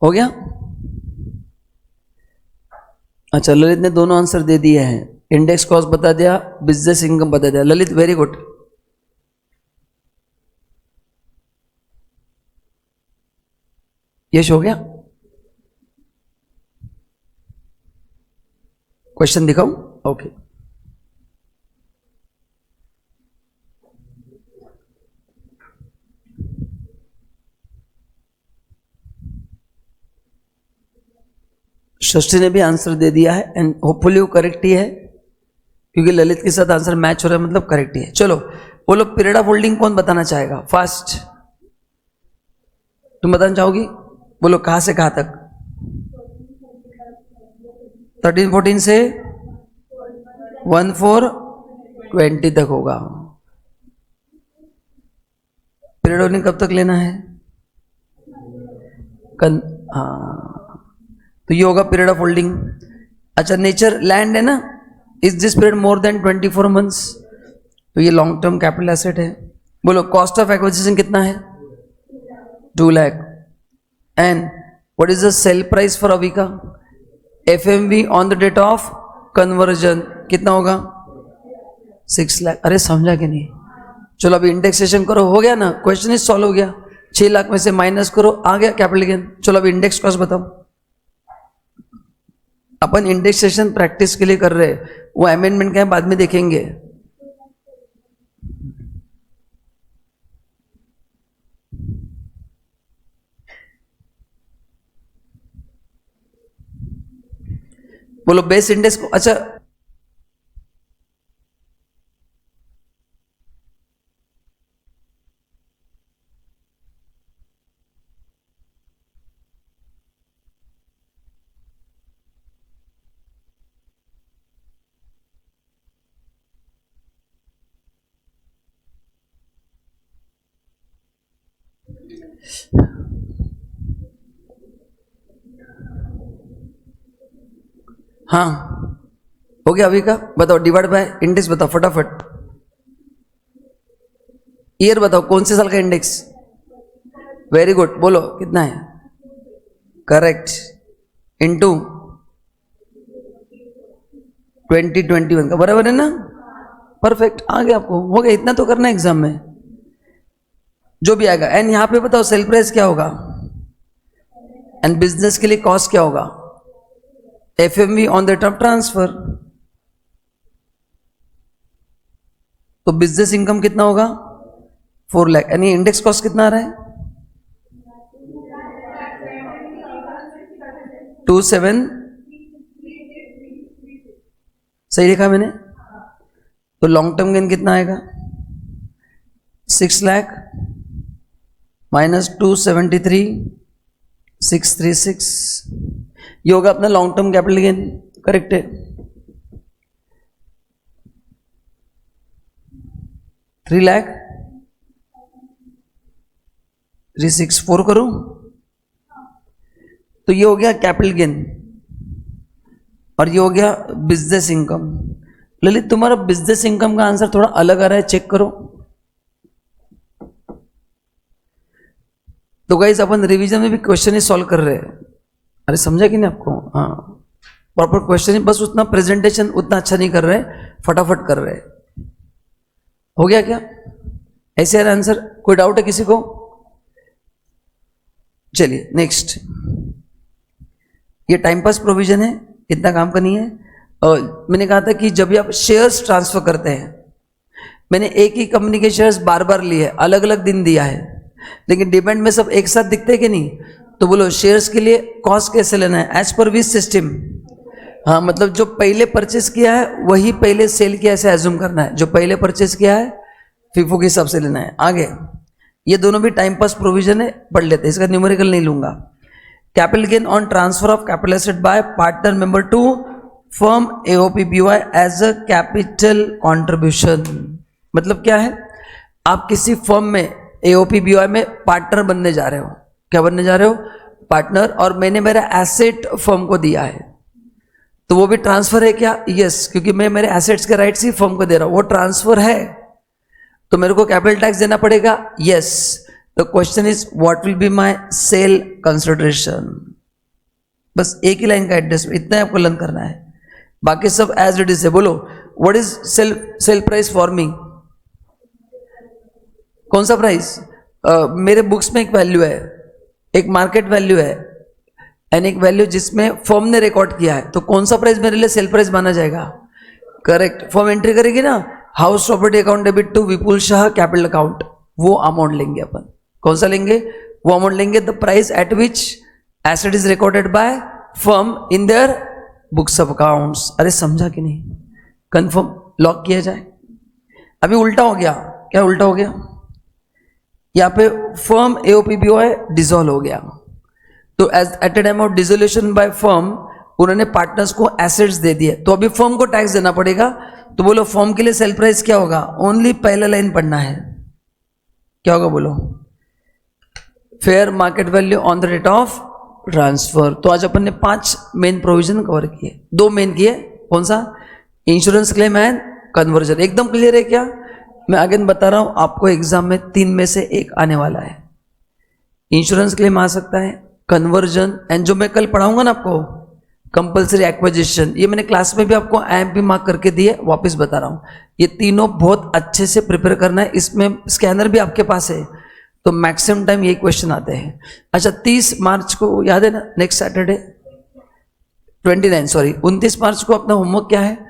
हो गया? अच्छा, ललित ने दोनों आंसर दे दिए हैं। इंडेक्स कॉस्ट बता दिया, बिजनेस इनकम बता दिया। Lalit very good. यश हो गया? क्वेश्चन दिखाऊं? ओके। षष्ठी ने भी आंसर दे दिया है, एंड होपफुली वो करेक्ट ही है, क्योंकि ललित के साथ आंसर मैच हो रहा है, मतलब करेक्ट ही है। चलो बोलो, पीरियड ऑफ होल्डिंग कौन बताना चाहेगा? फास्ट, तुम बताना चाहोगी? बोलो कहां से कहां तक? 13-14 से 14-20 तक होगा। पीरियड होल्डिंग कब तक लेना है? हाँ, तो ये होगा पीरियड ऑफ होल्डिंग। अच्छा, नेचर लैंड है ना, is this period more than 24 months? तो ये लॉन्ग टर्म कैपिटल एसेट है। बोलो कॉस्ट ऑफ एक्विजिशन कितना है? 2 lakh. And what is the sale price for Avika? FMV on the date of conversion कितना होगा? 6 लाख। अरे समझा कि नहीं? चलो अभी इंडेक्सेशन करो, हो गया ना, क्वेश्चन इज सॉल्व हो गया। 6 लाख में से माइनस करो, आ गया कैपिटल गेन। चलो अभी इंडेक्स कॉस्ट बताओ। अपन इंडेक्सेशन प्रैक्टिस के लिए कर रहे हैं, वो अमेंडमेंट क्या है बाद में देखेंगे। बोलो बेस इंडेक्स को, अच्छा हाँ हो गया अभी का, बताओ डिवाइड बाय इंडेक्स बताओ फटाफट। ईयर बताओ कौन से साल का इंडेक्स, वेरी गुड, बोलो कितना है, करेक्ट, इनटू 2021 का, बराबर है ना, परफेक्ट, आ गया आपको, हो गया, इतना तो करना है एग्जाम में जो भी आएगा। एंड यहां पे बताओ सेल प्राइस क्या होगा, एंड बिजनेस के लिए कॉस्ट क्या होगा, FMV on the rate of transfer. तो बिजनेस इनकम कितना होगा 4 लाख, यानी इंडेक्स कॉस्ट कितना आ रहा है 27, सही लिखा मैंने। तो लॉन्ग टर्म गेन कितना आएगा 6 लाख माइनस 273 636, ये होगा अपना long term capital gain, correct है। 3 लाख 364 करो, तो ये हो गया कैपिटल गेन और ये हो गया बिजनेस इनकम। ललित तुम्हारा बिजनेस इनकम का आंसर थोड़ा अलग आ रहा है, चेक करो। तो गाइस अपन रिवीजन में भी क्वेश्चन ही सॉल्व कर रहे हैं, अरे समझा कि नहीं आपको, हाँ प्रॉपर क्वेश्चन ही, बस उतना प्रेजेंटेशन उतना अच्छा नहीं कर रहे, फटाफट कर रहे। हो गया क्या, ऐसे है आंसर, कोई डाउट है किसी को? चलिए नेक्स्ट, ये टाइम पास प्रोविजन है, इतना काम का नहीं है। मैंने कहा था कि जब भी आप शेयर्स ट्रांसफर करते हैं, मैंने एक ही कंपनी के शेयर्स बार बार लिए, अलग अलग दिन दिया है, लेकिन डिबेंट में सब एक साथ दिखते हैं कि नहीं? तो बोलो शेयर्स के लिए कॉस्ट कैसे लेना है, एज पर विच सिस्टम। हाँ मतलब जो पहले परचेस किया है वही पहले सेल किया, ऐसे एज्यूम करना है, जो पहले परचेस किया है फीफो के हिसाब से लेना है। आगे ये दोनों भी टाइम पास प्रोविजन है, पढ़ लेते हैं, इसका न्यूमेरिकल नहीं लूंगा। Capital gain on transfer of capital asset by partner member to firm AOP BOI as a capital contribution. मतलब क्या है, आप किसी फर्म में एओपीबीवाई में पार्टनर बनने जा रहे हो, क्या बनने जा रहे हो, पार्टनर, और मैंने मेरा एसेट फर्म को दिया है, तो वो भी ट्रांसफर है क्या? यस, क्योंकि मैं मेरे एसेट्स के राइट्स ही फर्म को दे रहा हूं, वो ट्रांसफर है, तो मेरे को कैपिटल टैक्स देना पड़ेगा। Yes, the question is what will be my sale consideration. बस एक ही लाइन का एड्रेस, इतना ही आपको लर्न करना है, बाकी सब एज इट इज है। बोलो what is cell price for me, कौन सा प्राइस? मेरे बुक्स में एक वैल्यू है, एक मार्केट वैल्यू है, एंड एक वैल्यू जिसमें फर्म ने रिकॉर्ड किया है, तो कौन सा प्राइस मेरे लिए सेल प्राइस माना जाएगा? करेक्ट, फर्म एंट्री करेगी ना, house property account debit to Vipul Shah capital account, वो अमाउंट लेंगे अपन। कौन सा लेंगे? वो अमाउंट लेंगे the price at which asset is recorded by firm in their books of accounts. अरे समझा कि नहीं? कंफर्म, लॉक किया जाए। अभी उल्टा हो गया, क्या उल्टा हो गया? यहाँ पे फर्म एओपीबीवाई डिसॉल्व हो गया, तो at a time of dissolution by firm उन्होंने पार्टनर्स को एसेट्स दे दिए, तो अभी फर्म को टैक्स देना पड़ेगा। तो बोलो फर्म के लिए सेल प्राइस क्या होगा? ओनली पहला लाइन पढ़ना है, क्या होगा बोलो? Fair market value on the rate of transfer. तो आज अपन ने 5 मेन प्रोविजन कवर किए, 2 मेन किए, कौन सा? Insurance claim and conversion. एकदम क्लियर है क्या? मैं अगेन बता रहा हूं आपको, एग्जाम में 3 में से एक आने वाला है। इंश्योरेंस क्लेम आ सकता है, कन्वर्जन, एंड जो मैं कल पढ़ाऊंगा ना आपको कंपल्सरी एक्विजिशन, ये मैंने क्लास में भी आपको आईएमपी मार्क करके दिए, वापस बता रहा हूं, ये तीनों बहुत अच्छे से प्रिपेयर करना है। इसमें स्कैनर भी आपके पास है, तो मैक्सिमम टाइम यही क्वेश्चन आते हैं। अच्छा 30 मार्च को याद है ना, नेक्स्ट सैटरडे 29 मार्च को अपना होमवर्क क्या है?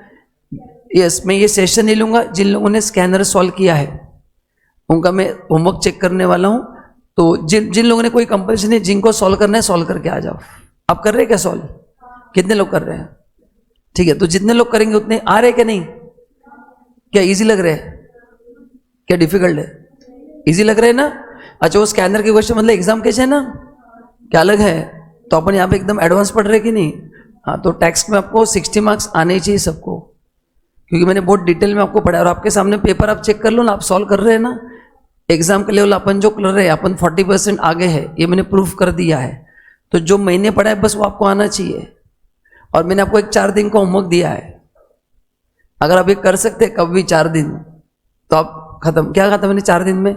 यस, मैं ये सेशन नहीं लूंगा, जिन लोगों ने स्कैनर सॉल्व किया है उनका मैं होमवर्क चेक करने वाला हूं। तो जिन लोगों ने कोई कंपल्सन नहीं, जिनको सॉल्व करना है सॉल्व करके आ जाओ। आप कर रहे हैं क्या सॉल्व? कितने लोग कर रहे हैं? ठीक है, तो जितने लोग करेंगे उतने आ रहे क्या नहीं? क्या इजी लग रहे हैं? क्या डिफिकल्ट है? इजी लग रहे हैं ना? अच्छा, वो स्कैनर के क्वेश्चन मतलब एग्जाम कैसे है ना, क्या अलग है? तो अपन यहाँ पे एकदम एडवांस पढ़ रहे कि नहीं? हाँ, तो टेक्स्ट में आपको 60 मार्क्स आने ही चाहिए सबको, क्योंकि मैंने बहुत डिटेल में आपको पढ़ाया और आपके सामने पेपर आप चेक कर लो ना, आप सॉल्व कर रहे हैं ना। एग्जाम के लेवल अपन जो कर रहे हैं, अपन 40% आगे है, ये मैंने प्रूफ कर दिया है। तो जो मैंने पढ़ा है बस वो आपको आना चाहिए। और मैंने आपको एक 4 दिन का होमवर्क दिया है, अगर आप ये कर सकते कभी 4 दिन तो आप खत्म। क्या कहा था मैंने 4 दिन में?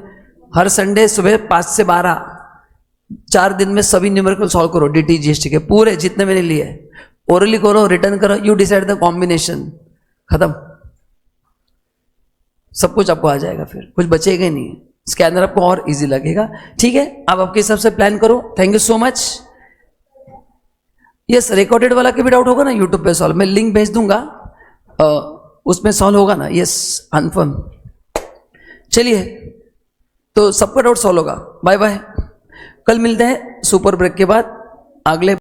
हर संडे सुबह 5 से 12 4 दिन में सभी न्यूमेरिकल सॉल्व करो, DT GST के पूरे जितने मैंने लिए। ओरली करो, रिटर्न करो, यू डिसाइड द कॉम्बिनेशन, खत्म। सब कुछ आपको आ जाएगा, फिर कुछ बचेगा ही नहीं। स्कैनर आपको और इजी लगेगा। ठीक है, आप आपके हिसाब से प्लान करो। Thank you so much. Yes, recorded वाला के भी डाउट होगा ना यूट्यूब पे सॉल्व, मैं लिंक भेज दूंगा, उसमें सॉल्व होगा ना। Yes, confirm. चलिए, तो सबका डाउट सॉल्व होगा। बाय बाय, कल मिलते हैं सुपर ब्रेक के बाद अगले